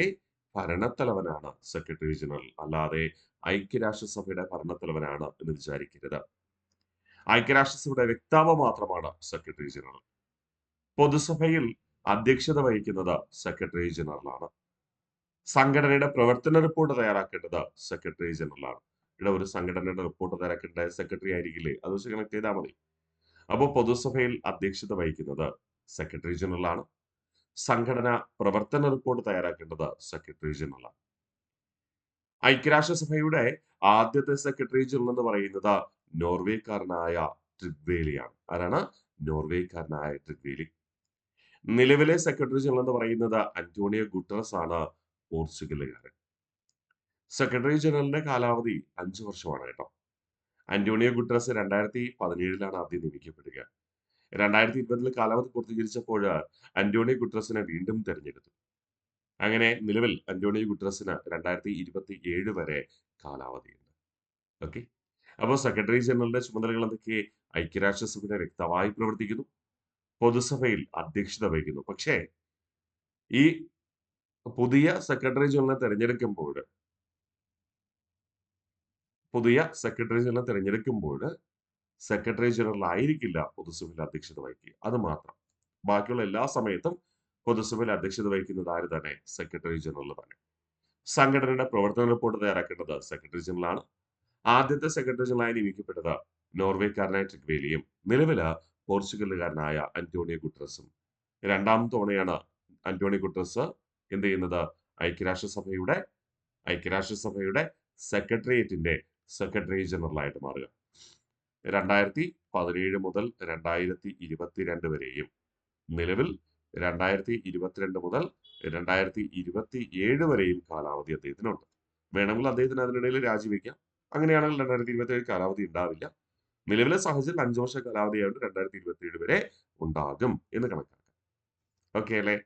ഭരണത്തലവനാണ് സെക്രട്ടറി ജനറൽ, അല്ലാതെ ഐക്യരാഷ്ട്രസഭയുടെ ഭരണത്തലവനാണ് എന്ന് വിചാരിക്കരുത്. ഐക്യരാഷ്ട്രസഭയുടെ വ്യക്താവ് മാത്രമാണ് സെക്രട്ടറി ജനറൽ. പൊതുസഭയിൽ അധ്യക്ഷത വഹിക്കുന്നത് സെക്രട്ടറി ജനറൽ ആണ്. സംഘടനയുടെ പ്രവർത്തന റിപ്പോർട്ട് തയ്യാറാക്കേണ്ടത് സെക്രട്ടറി ജനറൽ ആണ്. ഇവിടെ ഒരു സംഘടനയുടെ റിപ്പോർട്ട് തയ്യാറാക്കേണ്ട സെക്രട്ടറി ആയിരിക്കില്ലേ, അത് വെച്ച് കണക്ട് ചെയ്താൽ മതി. അപ്പോൾ പൊതുസഭയിൽ അധ്യക്ഷത വഹിക്കുന്നത് സെക്രട്ടറി ജനറൽ ആണ്. സംഘടന പ്രവർത്തന റിപ്പോർട്ട് തയ്യാറാക്കേണ്ടത് സെക്രട്ടറി ജനറൽ ആണ്. ഐക്യരാഷ്ട്രസഭയുടെ ആദ്യത്തെ സെക്രട്ടറി ജനറൽ എന്ന് പറയുന്നത് നോർവേക്കാരനായ ട്രിഗ്വേലിയാണ്. ആരാണ്? നോർവേക്കാരനായ ട്രിഗ്വേലി. നിലവിലെ സെക്രട്ടറി ജനറൽ എന്ന് പറയുന്നത് അന്റോണിയോ ഗുട്ടറസ് ആണ്, പോർച്ചുഗലുകാരൻ. സെക്രട്ടറി ജനറലിന്റെ കാലാവധി 5 വർഷമാണ് കേട്ടോ. അന്റോണിയോ ഗുട്ടറസ് 2017 ആദ്യം നിയമിക്കപ്പെടുക. 2020 കാലാവധി പൂർത്തീകരിച്ചപ്പോൾ അന്റോണിയോ ഗുട്ടറസിനെ വീണ്ടും തെരഞ്ഞെടുത്തു. അങ്ങനെ നിലവിൽ അന്റോണിയോ ഗുട്ടറസിന് 2027 വരെ കാലാവധിയുണ്ട്. ഓക്കെ. അപ്പോൾ സെക്രട്ടറി ജനറലിന്റെ ചുമതലകൾ എന്തൊക്കെ? ഐക്യരാഷ്ട്രസഭയുടെ വ്യക്തമായി പ്രവർത്തിക്കുന്നു, പൊതുസഭയിൽ അധ്യക്ഷത വഹിക്കുന്നു. പക്ഷേ ഈ പുതിയ സെക്രട്ടറി ജനറലിനെ തിരഞ്ഞെടുക്കുമ്പോൾ സെക്രട്ടറി ജനറൽ ആയിരിക്കില്ല പൊതുസഭയിൽ അധ്യക്ഷത വഹിക്കുക. അത് മാത്രം. ബാക്കിയുള്ള എല്ലാ സമയത്തും പൊതുസഭയിൽ അധ്യക്ഷത വഹിക്കുന്നത് ആര് തന്നെ? സെക്രട്ടറി ജനറൽ തന്നെ. സംഘടനയുടെ പ്രവർത്തന റിപ്പോർട്ട് തയ്യാറാക്കേണ്ടത് സെക്രട്ടറി ജനറൽ ആണ്. ആദ്യത്തെ സെക്രട്ടറി ജനറലായി നിയമിക്കപ്പെട്ടത് നോർവേക്കാരനായ ട്രിഗ്വേലിയും നിലവില് പോർച്ചുഗലുകാരനായ അന്റോണിയോ ഗുട്ടറസും. 2ാം തവണയാണ് അന്റോണിയോ ഗുട്ടറസ് എന്ത് ചെയ്യുന്നത്? ഐക്യരാഷ്ട്രസഭയുടെ സെക്രട്ടേറിയറ്റിന്റെ സെക്രട്ടറി ജനറൽ ആയിട്ട് മാറുക. 2017 മുതൽ 2022 വരെയും നിലവിൽ 2022 മുതൽ 2027 വരെയും കാലാവധി അദ്ദേഹത്തിനുണ്ട്. വേണമെങ്കിൽ അദ്ദേഹത്തിന് അതിനിടയിൽ രാജിവെക്കാം. അങ്ങനെയാണെങ്കിൽ 2027 കാലാവധി ഉണ്ടാവില്ല. നിലവിലെ സാഹചര്യം 5 വർഷ കാലാവധിയായിട്ട് 2027 വരെ ഉണ്ടാകും എന്ന് കണക്കാക്കാം. ഓക്കെ അല്ലേ?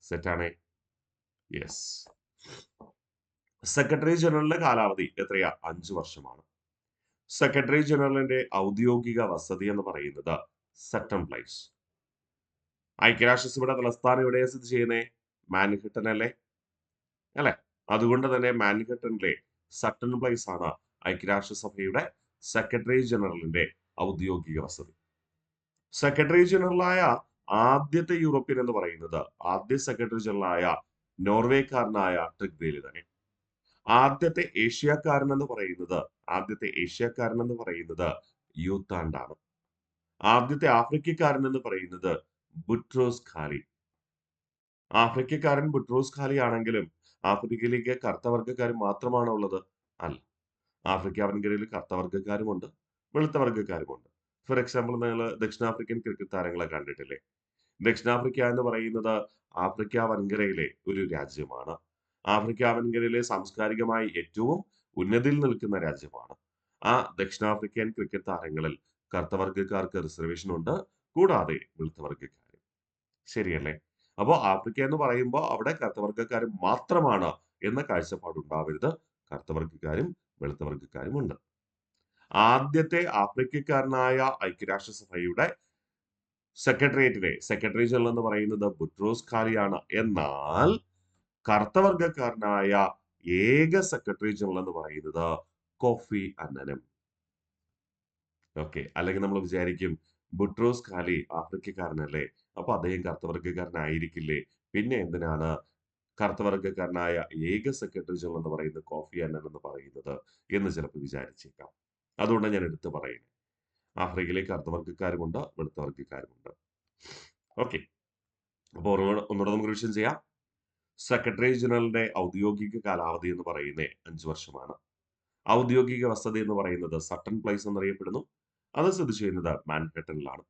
സെറ്റാണേ? യെസ്. സെക്രട്ടറി ജനറലിന്റെ കാലാവധി എത്രയാ? 5 വർഷമാണ്. സെക്രട്ടറി ജനറലിന്റെ ഔദ്യോഗിക വസതി എന്ന് പറയുന്നത് സട്ടൺ പ്ലേസ്. ഐക്യരാഷ്ട്രസഭയുടെ തലസ്ഥാനം എവിടെയാ സ്ഥിതി ചെയ്യുന്നേ? മാൻഹട്ടൻ അല്ലേ? അതുകൊണ്ട് തന്നെ മാൻഹട്ടനിലെ സട്ടൺ പ്ലേസ് ആണ് ഐക്യരാഷ്ട്രസഭയുടെ സെക്രട്ടറി ജനറലിന്റെ ഔദ്യോഗിക വസതി. സെക്രട്ടറി ജനറലായ ആദ്യത്തെ യൂറോപ്യൻ എന്ന് പറയുന്നത് ആദ്യ സെക്രട്ടറി ജനറലായ നോർവേക്കാരനായ ട്രിഗ്വേലി തന്നെ. ആദ്യത്തെ ഏഷ്യക്കാരൻ എന്ന് പറയുന്നത് യൂത്താണ്ടാണ്. ആദ്യത്തെ ആഫ്രിക്കക്കാരൻ എന്ന് പറയുന്നത് ബുട്രോസ് ഖാലി. ആഫ്രിക്കക്കാരൻ ബുട്രോസ് ഖാലി ആണെങ്കിലും ആഫ്രിക്കയിലേക്ക് കറുത്ത വർഗ്ഗക്കാർ മാത്രമാണോ ഉള്ളത്? അല്ല. ആഫ്രിക്ക വൻകരയിൽ കറുത്ത വർഗ്ഗക്കാരുമുണ്ട്, വെളുത്ത വർഗ്ഗക്കാരുമുണ്ട്. ഫോർ എക്സാമ്പിൾ, നിങ്ങൾ ദക്ഷിണാഫ്രിക്കൻ ക്രിക്കറ്റ് താരങ്ങളെ കണ്ടിട്ടില്ലേ? ദക്ഷിണാഫ്രിക്ക എന്ന് പറയുന്നത് ആഫ്രിക്ക വൻകരയിലെ ഒരു രാജ്യമാണ്. ആഫ്രിക്ക വൻകരയിലെ സാംസ്കാരികമായി ഏറ്റവും ഉന്നതിയിൽ നിൽക്കുന്ന രാജ്യമാണ്. ആ ദക്ഷിണാഫ്രിക്കൻ ക്രിക്കറ്റ് താരങ്ങളിൽ കറുത്ത വർഗ്ഗക്കാർക്ക് റിസർവേഷൻ ഉണ്ട്, കൂടാതെ വെളുത്ത വർഗ്ഗക്കാരും. ശരിയല്ലേ? അപ്പോൾ ആഫ്രിക്ക എന്ന് പറയുമ്പോൾ അവിടെ കറുത്ത വർഗ്ഗക്കാർ മാത്രമാണ് എന്ന കാഴ്ചപ്പാട് ഉണ്ടാവരുത്. കറുത്തവർഗക്കാരും വെളുത്തവർഗക്കാരും ഉണ്ട്. ആദ്യത്തെ ആഫ്രിക്കക്കാരനായ ഐക്യരാഷ്ട്രസഭയുടെ സെക്രട്ടറി ജനറൽ എന്ന് പറയുന്നത് ബുട്രോസ് ഖാലിയാണ്. എന്നാൽ കറുത്തവർഗക്കാരനായ ഏക സെക്രട്ടറി ജനറൽ എന്ന് പറയുന്നത് കോഫി അന്നനും. ഓക്കെ, അല്ലെങ്കിൽ നമ്മൾ വിചാരിക്കും ബുട്രോസ് ഖാലി ആഫ്രിക്കക്കാരനല്ലേ, അപ്പൊ അദ്ദേഹം കറുത്തവർഗക്കാരനായിരിക്കില്ലേ, പിന്നെ എന്തിനാണ് കറുത്തവർഗക്കാരനായ ഏക സെക്രട്ടറി ജനറൽ എന്ന് പറയുന്നത് കോഫി അന്നൻ എന്ന് പറയുന്നത് എന്ന് ചിലപ്പോൾ വിചാരിച്ചേക്കാം. അതുകൊണ്ട് ഞാൻ എടുത്തു പറയുന്നത് ആഫ്രിക്കയിലെ കറുത്തവർഗക്കാരുമുണ്ട്, വെളുത്തവർഗക്കാരുമുണ്ട്. ഓക്കെ, അപ്പോൾ ഒന്നുകൂടെ നമുക്ക് റിവിഷൻ ചെയ്യാം. സെക്രട്ടറി ജനറലിന്റെ ഔദ്യോഗിക കാലാവധി എന്ന് പറയുന്നത് 5 വർഷമാണ്. ഔദ്യോഗിക വസതി എന്ന് പറയുന്നത് സട്ടൺ പ്ലേസ് എന്നറിയപ്പെടുന്നു. അത് സ്ഥിതി ചെയ്യുന്നത് മാൻഹട്ടനിലാണ്.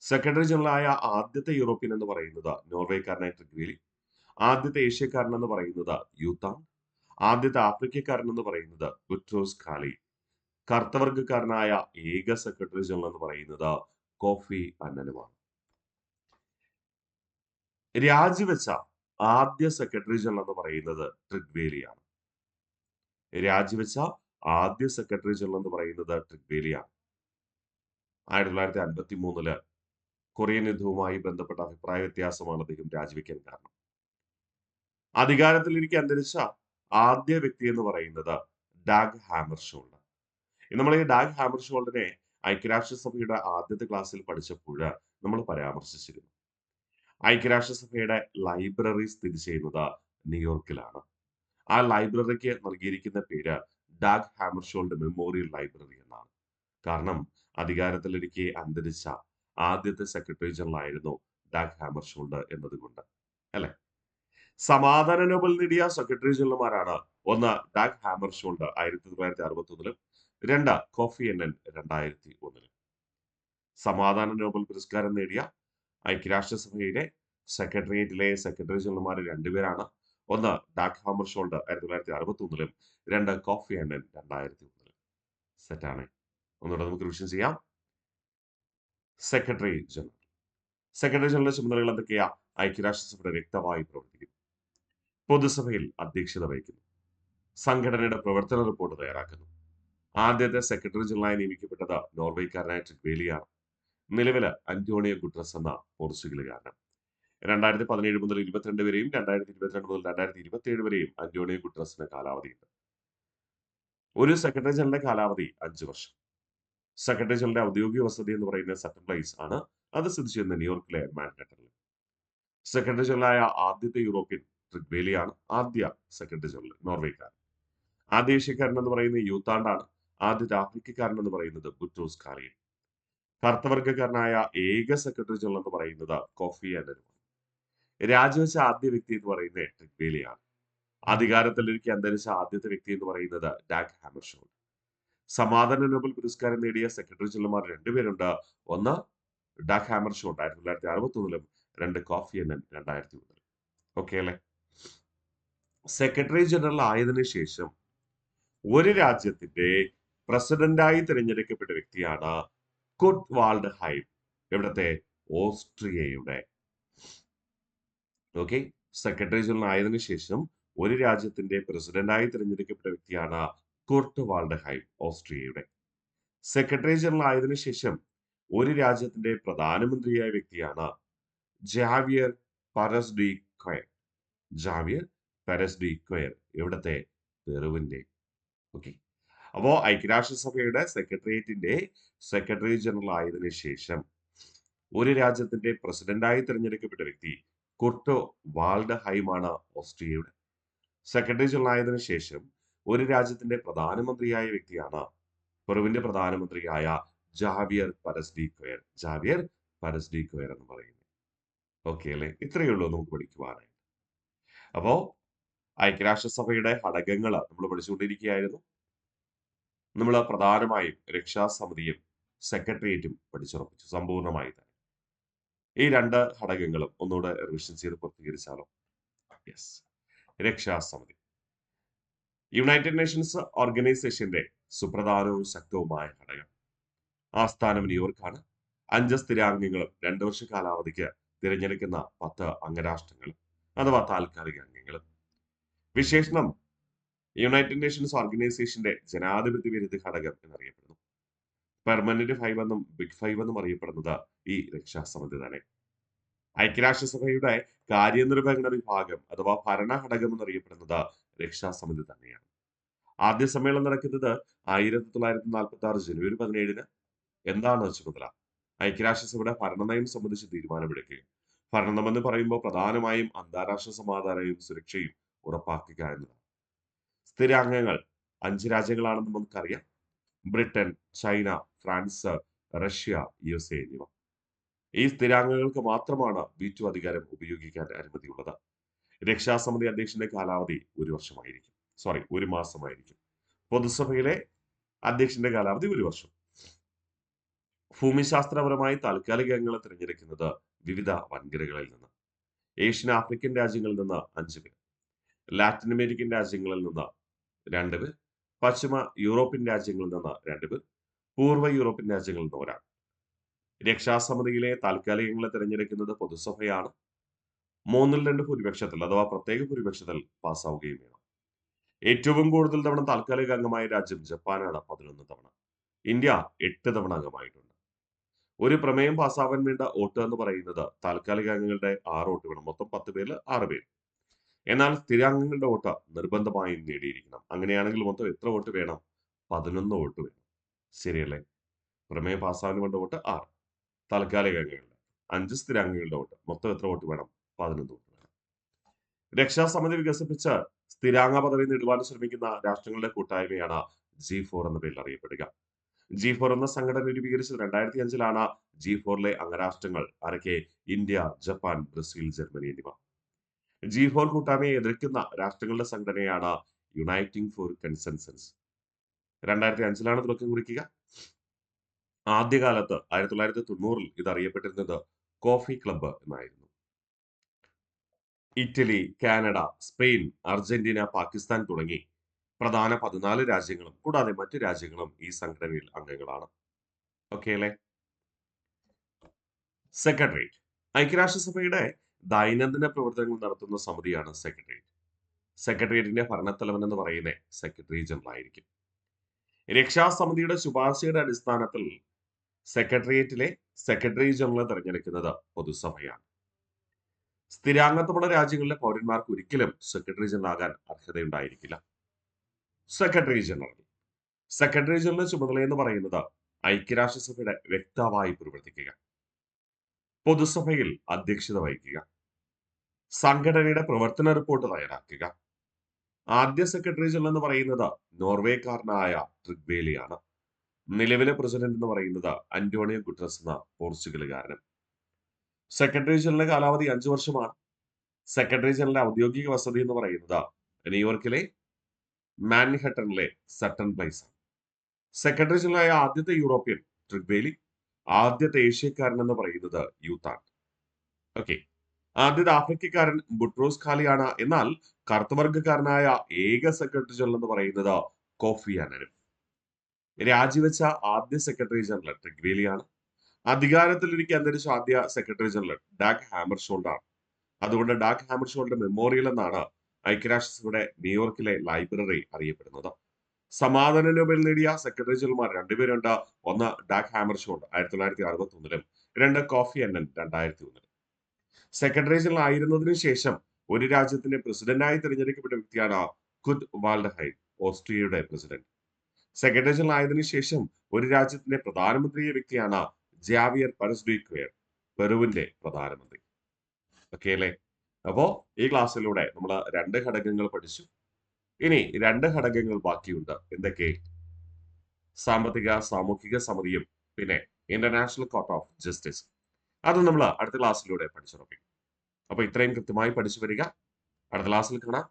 സെക്രട്ടറി ജനറലായ ആദ്യത്തെ യൂറോപ്യൻ എന്ന് പറയുന്നത് നോർവേക്കാരനായ ട്രിഗ്വേലി. ആദ്യത്തെ ഏഷ്യക്കാരൻ എന്ന് പറയുന്നത് യൂത്താൻ. ആദ്യത്തെ ആഫ്രിക്കക്കാരൻ എന്ന് പറയുന്നത് ബുട്രോസ് ഖാലി. കറുത്തവർഗക്കാരനായ ഏക സെക്രട്ടറി ജനറൽ എന്ന് പറയുന്നത് കോഫി അന്നനുമാണ്. രാജിവെച്ച ആദ്യ സെക്രട്ടറി ജനറൽ എന്ന് പറയുന്നത് ട്രിഗ്വേലിയാണ്. രാജിവെച്ച ആദ്യ സെക്രട്ടറി ജനറൽ എന്ന് പറയുന്നത് ട്രിഗ്വേലിയാണ്. 1953 കൊറിയൻ യുദ്ധവുമായി ബന്ധപ്പെട്ട അഭിപ്രായ വ്യത്യാസമാണ് അദ്ദേഹം രാജിവെക്കാൻ കാരണം. അധികാരത്തിലിരിക്കെ അന്തരിച്ച ആദ്യ വ്യക്തി എന്ന് പറയുന്നത് ഡാഗ് ഹാമർഷോൾഡ്. നമ്മൾ ഈ ഡാഗ് ഹാമർഷോൾഡിനെ ഐക്യരാഷ്ട്രസഭയുടെ ആദ്യത്തെ ക്ലാസ്സിൽ പഠിച്ചപ്പോൾ നമ്മൾ പരാമർശിച്ചിരുന്നു. ഐക്യരാഷ്ട്രസഭയുടെ ലൈബ്രറി സ്ഥിതി ചെയ്യുന്നത് ന്യൂയോർക്കിലാണ്. ആ ലൈബ്രറിക്ക് നൽകിയിരിക്കുന്ന പേര് ഡാഗ് ഹാമർഷോൾഡ് മെമ്മോറിയൽ ലൈബ്രറി എന്നാണ്. കാരണം അധികാരത്തിലിരിക്കെ അന്തരിച്ച ആദ്യത്തെ സെക്രട്ടറി ജനറൽ ആയിരുന്നു ഡാഗ് ഹാമർഷോൾഡ് എന്നതുകൊണ്ട്, അല്ലെ? സമാധാന നോബൽ നേടിയ സെക്രട്ടറി ജനറൽമാരാണ് ഒന്ന് ഡാഗ് ഹാമർഷോൾഡ് 1961, 2 കോഫി അന്നൻ 2001. സമാധാന നോബൽ പുരസ്കാരം നേടിയ ഐക്യരാഷ്ട്രസഭയിലെ സെക്രട്ടേറിയറ്റിലെ സെക്രട്ടറി ജനറൽമാർ രണ്ടുപേരാണ്. ഒന്ന് ഡാഗ് ഹാമർഷോൾഡ് 1961, 2 കോഫി അന്നൻ 2001. സെറ്റാണ്. ഒന്നുകൂടെ നമുക്ക് റിവിഷൻ ചെയ്യാം. സെക്രട്ടറി ജനറൽ ജനറലിന്റെ ചുമതലകൾ എന്തൊക്കെയാ? ഐക്യരാഷ്ട്രസഭയുടെ വ്യക്തമായി പ്രവർത്തിക്കുന്നു, പൊതുസഭയിൽ അധ്യക്ഷത വഹിക്കുന്നു, സംഘടനയുടെ പ്രവർത്തന റിപ്പോർട്ട് തയ്യാറാക്കുന്നു. ആദ്യത്തെ സെക്രട്ടറി ജനറലായി നിയമിക്കപ്പെട്ടത് നോർവേക്കാരനായ ട്രിഗ്വേലിയാണ്. നിലവില് അന്റോണിയോ ഗുട്ടറസ് എന്ന പോർച്ചുഗലുകാരൻ. 2017 മുതൽ 22 വരെയും 2022 മുതൽ 2027 വരെയും അന്റോണിയോ ഗുട്ടറസിന് കാലാവധിയുണ്ട്. ഒരു സെക്രട്ടറി ജനറലിന്റെ കാലാവധി 5 വർഷം. സെക്രട്ടറി ജനറലിന്റെ ഔദ്യോഗിക വസതി എന്ന് പറയുന്നത് സട്ടൺ പ്ലേസ് ആണ്. അത് സ്ഥിതി ചെയ്യുന്ന ന്യൂയോർക്കിലെ മാൻഹട്ടനിൽ. സെക്രട്ടറി ജനറലായ ആദ്യത്തെ യൂറോപ്യൻ ട്രിഗ്വേലിയാണ്. ആദ്യ സെക്രട്ടറി ജനറൽ നോർവേക്കാരൻ. ആദ്യ ഏഷ്യക്കാരൻ എന്ന് പറയുന്നത് യൂത്താണ്ടാണ്. ആദ്യത്തെ ആഫ്രിക്കക്കാരൻ എന്ന് പറയുന്നത് ബുട്രോസ് ഖാലി. കറുത്തവർഗക്കാരനായ ഏക സെക്രട്ടറി ജനറൽ എന്ന് പറയുന്നത് കോഫി അന്നനുമാണ്. രാജിവെച്ച ആദ്യ വ്യക്തി എന്ന് പറയുന്നത് ട്രിഗ്വേലിയാണ്. അധികാരത്തിലിരിക്കെ അന്തരിച്ച ആദ്യത്തെ വ്യക്തി എന്ന് പറയുന്നത് ഡാഗ് ഹാമർഷോൾഡ്. സമാധാന നോബൽ പുരസ്കാരം നേടിയ സെക്രട്ടറി ജനറൽമാർ രണ്ടുപേരുണ്ട്. ഒന്ന് ഡാഗ് ഹാമർഷോൾഡ് 1961, 2 കോഫി അന്നൻ 2001. ഓക്കെ അല്ലെ? സെക്രട്ടറി ജനറൽ ആയതിനു ശേഷം ഒരു രാജ്യത്തിന്റെ പ്രസിഡന്റായി തിരഞ്ഞെടുക്കപ്പെട്ട വ്യക്തിയാണ് കുർട്ട് വാൾഡ്ഹൈം. എവിടത്തെ? ഓസ്ട്രിയയുടെ. ഓക്കെ, സെക്രട്ടറി ജനറൽ ആയതിനു ശേഷം ഒരു രാജ്യത്തിന്റെ പ്രസിഡന്റായി തിരഞ്ഞെടുക്കപ്പെട്ട വ്യക്തിയാണ് കുർട്ട് വാൾഡ്ഹൈം, ഓസ്ട്രിയയുടെ. സെക്രട്ടറി ജനറൽ ആയതിനു ശേഷം ഒരു രാജ്യത്തിന്റെ പ്രധാനമന്ത്രിയായ വ്യക്തിയാണ് Javier Perez de Cuellar. Javier Perez de Cuellar, എവിടത്തെ? പെറുവിന്റെ. ഓക്കെ, അപ്പോ ഐക്യരാഷ്ട്രസഭയുടെ സെക്രട്ടേറിയറ്റിന്റെ സെക്രട്ടറി ജനറൽ ആയതിനു ശേഷം ഒരു രാജ്യത്തിന്റെ പ്രസിഡന്റായി തിരഞ്ഞെടുക്കപ്പെട്ട വ്യക്തി കുർട്ട് വാൾഡ്ഹൈമാണ്, ഓസ്ട്രിയയുടെ. സെക്രട്ടറി ജനറൽ ആയതിനു ശേഷം ഒരു രാജ്യത്തിന്റെ പ്രധാനമന്ത്രിയായ വ്യക്തിയാണ് പെറുവിന്റെ പ്രധാനമന്ത്രിയായ Javier Perez de Cuellar. Javier Perez de Cuellar എന്ന് പറയുന്നത്. ഓക്കെ അല്ലെ? ഇത്രയേ ഉള്ളൂ നമുക്ക് പഠിക്കുവാനായിട്ട്. അപ്പോ ഐക്യരാഷ്ട്രസഭയുടെ ഘടകങ്ങൾ നമ്മൾ പഠിച്ചുകൊണ്ടിരിക്കുകയായിരുന്നു. നമ്മൾ പ്രധാനമായും രക്ഷാസമിതിയും സെക്രട്ടേറിയറ്റും പഠിച്ചുറപ്പിച്ചു സമ്പൂർണ്ണമായി തന്നെ. ഈ 2 ഘടകങ്ങളും ഒന്നുകൂടെ റിവിഷൻ ചെയ്ത് പൂർത്തീകരിച്ചാലോ? യെസ്. രക്ഷാസമിതി യുണൈറ്റഡ് നേഷൻസ് ഓർഗനൈസേഷന്റെ സുപ്രധാനവും ശക്തവുമായ ഘടകം. ആസ്ഥാനം ന്യൂയോർക്കാണ്. 5 സ്ഥിരാംഗങ്ങളും 2 വർഷ കാലാവധിക്ക് തിരഞ്ഞെടുക്കുന്ന 10 അംഗരാഷ്ട്രങ്ങളും അഥവാ താൽക്കാലിക അംഗങ്ങളും. വിശേഷണം യുണൈറ്റഡ് നേഷൻസ് ഓർഗനൈസേഷന്റെ ജനാധിപത്യ വിരുദ്ധ ഘടകം എന്നറിയപ്പെടുന്നു. പെർമനന്റ് ഫൈവ് എന്നും ബിഗ് ഫൈവ് എന്നും അറിയപ്പെടുന്നത് ഈ രക്ഷാസമിതി തന്നെ. ഐക്യരാഷ്ട്രസഭയുടെ കാര്യനിർവഹണ വിഭാഗം അഥവാ ഭരണഘടകം എന്നറിയപ്പെടുന്നത് രക്ഷാസമിതി തന്നെയാണ്. ആദ്യ സമ്മേളനം നടക്കുന്നത് 1946 ജനുവരി 17-ന്. എന്താണ് ചുമതല? ഐക്യരാഷ്ട്രസഭയുടെ ഭരണനയം സംബന്ധിച്ച് തീരുമാനമെടുക്കുക. ഭരണനയം എന്ന് പറയുമ്പോൾ പ്രധാനമായും അന്താരാഷ്ട്ര സമാധാനവും സുരക്ഷയും ഉറപ്പാക്കുക എന്നതാണ്. സ്ഥിരാംഗങ്ങൾ 5 രാജ്യങ്ങളാണെന്ന് നമുക്കറിയാം. Britain, China, France, Russia, USA എന്നിവ. ഈ സ്ഥിരാംഗങ്ങൾക്ക് മാത്രമാണ് വീറ്റോ അധികാരം ഉപയോഗിക്കാൻ അനുമതിയുള്ളത്. രക്ഷാസമിതി അധ്യക്ഷന്റെ കാലാവധി 1 വർഷമായിരിക്കും. സോറി, 1 മാസമായിരിക്കും. പൊതുസഭയിലെ അധ്യക്ഷന്റെ കാലാവധി 1 വർഷം. ഭൂമിശാസ്ത്രപരമായി താൽക്കാലിക അംഗങ്ങളെ തിരഞ്ഞെടുക്കുന്നത് വിവിധ വൻകരകളിൽ നിന്ന്. ഏഷ്യൻ ആഫ്രിക്കൻ രാജ്യങ്ങളിൽ നിന്ന് 5 പേർ, ലാറ്റിൻ അമേരിക്കൻ രാജ്യങ്ങളിൽ നിന്ന് 2 പേർ, പശ്ചിമ യൂറോപ്യൻ രാജ്യങ്ങളിൽ നിന്ന് 2 പേർ, പൂർവ്വ യൂറോപ്യൻ രാജ്യങ്ങളിൽ നിന്ന് ഒരാൾ. രക്ഷാസമിതിയിലെ താൽക്കാലിക അംഗങ്ങളെ തിരഞ്ഞെടുക്കുന്നത് പൊതുസഭയാണ്. 3-2 ഭൂരിപക്ഷത്തിൽ അഥവാ പ്രത്യേക ഭൂരിപക്ഷത്തിൽ പാസ്സാവുകയും വേണം. ഏറ്റവും കൂടുതൽ തവണ താൽക്കാലിക അംഗമായ രാജ്യം ജപ്പാനാണ്, 11 തവണ. ഇന്ത്യ 8 തവണ അംഗമായിട്ടുണ്ട്. ഒരു പ്രമേയം പാസ്സാവാൻ വേണ്ട വോട്ട് എന്ന് പറയുന്നത് താൽക്കാലിക അംഗങ്ങളുടെ 6 വോട്ട് വേണം. മൊത്തം 10 പേരിൽ 6 പേര്. എന്നാൽ സ്ഥിരാംഗങ്ങളുടെ വോട്ട് നിർബന്ധമായും നേടിയിരിക്കണം. അങ്ങനെയാണെങ്കിൽ മൊത്തം എത്ര വോട്ട് വേണം? 11 വോട്ട് വേണം. ശരിയല്ലേ? പ്രമേയം പാസ്സാവാൻ വേണ്ട വോട്ട് 6, താൽക്കാലിക അംഗങ്ങളുടെ 5, സ്ഥിരാംഗങ്ങളുടെ വോട്ട് മൊത്തം എത്ര വോട്ട് വേണം? 11 വോട്ട് വേണം. രക്ഷാസമിതി വികസിപ്പിച്ച് സ്ഥിരാംഗ പദവി നേടുവാൻ ശ്രമിക്കുന്ന രാഷ്ട്രങ്ങളുടെ കൂട്ടായ്മയാണ് G4 എന്ന പേരിൽ അറിയപ്പെടുക. G4 എന്ന സംഘടന രൂപീകരിച്ചത് 2005-ലാണ്. G4-ലെ അംഗരാഷ്ട്രങ്ങൾ ആരൊക്കെ? ഇന്ത്യ, ജപ്പാൻ, ബ്രസീൽ, ജർമ്മനി എന്നിവ. G4 കൂട്ടായ്മയെ എതിർക്കുന്ന രാഷ്ട്രങ്ങളുടെ സംഘടനയാണ് യുണൈറ്റിംഗ് ഫോർ കൺസെൻസസ്. 2005-ലാണ് തുടക്കം കുറിക്കുക. ആദ്യകാലത്ത് 1990-ൽ ഇത് അറിയപ്പെട്ടിരുന്നത് കോഫി ക്ലബ്ബ് എന്നായിരുന്നു. Italy, Canada, Spain, Argentina, Pakistan തുടങ്ങി പ്രധാന 14 രാജ്യങ്ങളും കൂടാതെ മറ്റു രാജ്യങ്ങളും ഈ സംഘടനയിൽ അംഗങ്ങളാണ്. ഓക്കെ അല്ലേ? സെക്രട്ടേറിയറ്റ്. ഐക്യരാഷ്ട്രസഭയുടെ ദൈനംദിന പ്രവർത്തനങ്ങൾ നടത്തുന്ന സമിതിയാണ് സെക്രട്ടേറിയറ്റ്. സെക്രട്ടേറിയറ്റിന്റെ ഭരണത്തലവൻ എന്ന് പറയുന്നത് സെക്രട്ടറി ജനറൽ ആയിരിക്കും. രക്ഷാസമിതിയുടെ ശുപാർശയുടെ അടിസ്ഥാനത്തിൽ സെക്രട്ടേറിയറ്റിലെ സെക്രട്ടറി ജനറൽ തെരഞ്ഞെടുക്കുന്നത് പൊതുസഭയാണ്. സ്ഥിരാംഗത്വമുള്ള രാജ്യങ്ങളിലെ പൗരന്മാർക്ക് ഒരിക്കലും സെക്രട്ടറി ജനറൽ ആകാൻ അർഹതയുണ്ടായിരിക്കില്ല. Secretary general. സെക്രട്ടറി ജനറൽ ചുമതല എന്ന് പറയുന്നത് ഐക്യരാഷ്ട്രസഭയുടെ വക്താവായി പ്രവർത്തിക്കുക, പൊതുസഭയിൽ അധ്യക്ഷത വഹിക്കുക, സംഘടനയുടെ പ്രവർത്തന റിപ്പോർട്ട് തയ്യാറാക്കുക. ആദ്യ സെക്രട്ടറി ജനറൽ എന്ന് പറയുന്നത് നോർവേക്കാരനായ ട്രിഗ്വേലിയാണ്. നിലവിലെ പ്രസിഡന്റ് എന്ന് പറയുന്നത് അന്റോണിയോ ഗുട്ടറസ് എന്ന പോർച്ചുഗലുകാരനും. സെക്രട്ടറി ജനറലിന്റെ കാലാവധി 5 വർഷമാണ്. സെക്രട്ടറി ജനറലിന്റെ ഔദ്യോഗിക വസതി എന്ന് പറയുന്നത് ന്യൂയോർക്കിലെ മാൻഹട്ടനിലെ സട്ടൺ പ്ലേസ് ആണ്. സെക്രട്ടറി ജനറലായ ആദ്യത്തെ യൂറോപ്യൻ ട്രിഗ്വേലി, ആദ്യത്തെ ഏഷ്യക്കാരൻ എന്ന് പറയുന്നത് യൂത്താണ്. ഓക്കെ. ആദ്യത്തെ ആഫ്രിക്കക്കാരൻ ബുട്രോസ് ഖാലിയാണ്. എന്നാൽ കറുത്തവർഗക്കാരനായ ഏക സെക്രട്ടറി ജനറൽ എന്ന് പറയുന്നത് കോഫി അനനും. രാജിവെച്ച ആദ്യ സെക്രട്ടറി ജനറൽ ട്രിഗ്വേലിയാണ്. അധികാരത്തിലിരിക്കെ അന്തരിച്ച ആദ്യ സെക്രട്ടറി ജനറൽ ഡാഗ് ഹാമർഷോൾഡ് ആണ്. അതുകൊണ്ട് ഡാഗ് ഹാമർഷോൾഡ് മെമ്മോറിയൽ എന്നാണ് ഐക്യരാഷ്ട്രസഭയുടെ ന്യൂയോർക്കിലെ ലൈബ്രറി അറിയപ്പെടുന്നത്. സമാധാന നോബൽ നേടിയ സെക്രട്ടറി ജനറൽമാർ 2 പേരുണ്ട്. ഒന്ന് ഡാഗ് ഹാമർഷോൾഡ് 1961-ലും, 2 കോഫി അന്നൻ 2001-ലും. സെക്രട്ടറി ജനറൽ ആയിരുന്നതിനു ശേഷം ഒരു രാജ്യത്തിന്റെ പ്രസിഡന്റായി തിരഞ്ഞെടുക്കപ്പെട്ട വ്യക്തിയാണ് കുത് വാൽഡഹൈൻ, ഓസ്ട്രിയയുടെ പ്രസിഡന്റ്. സെക്രട്ടറി ജനറൽ ആയതിനു ശേഷം ഒരു രാജ്യത്തിന്റെ പ്രധാനമന്ത്രിയെ വ്യക്തിയാണ് ജാവിയർ പരസ്ഡ്യൂക്വേർ, പെറുവിന്റെ പ്രധാനമന്ത്രി. ഓക്കെ അല്ലേ? അപ്പോ ഈ ക്ലാസ്സിലൂടെ നമ്മൾ 2 ഘടകങ്ങൾ പഠിച്ചു. ഇനി 2 ഘടകങ്ങൾ ബാക്കിയുണ്ട്. എന്തൊക്കെ? സാമ്പത്തിക സാമൂഹിക സമിതിയും പിന്നെ ഇന്റർനാഷണൽ കോർട്ട് ഓഫ് ജസ്റ്റിസ്. അത് നമ്മൾ അടുത്ത ക്ലാസ്സിലൂടെ പഠിച്ചുറപ്പിക്കും. അപ്പൊ ഇത്രയും കൃത്യമായി പഠിച്ചു വരിക. അടുത്ത ക്ലാസ്സിൽ കാണാം.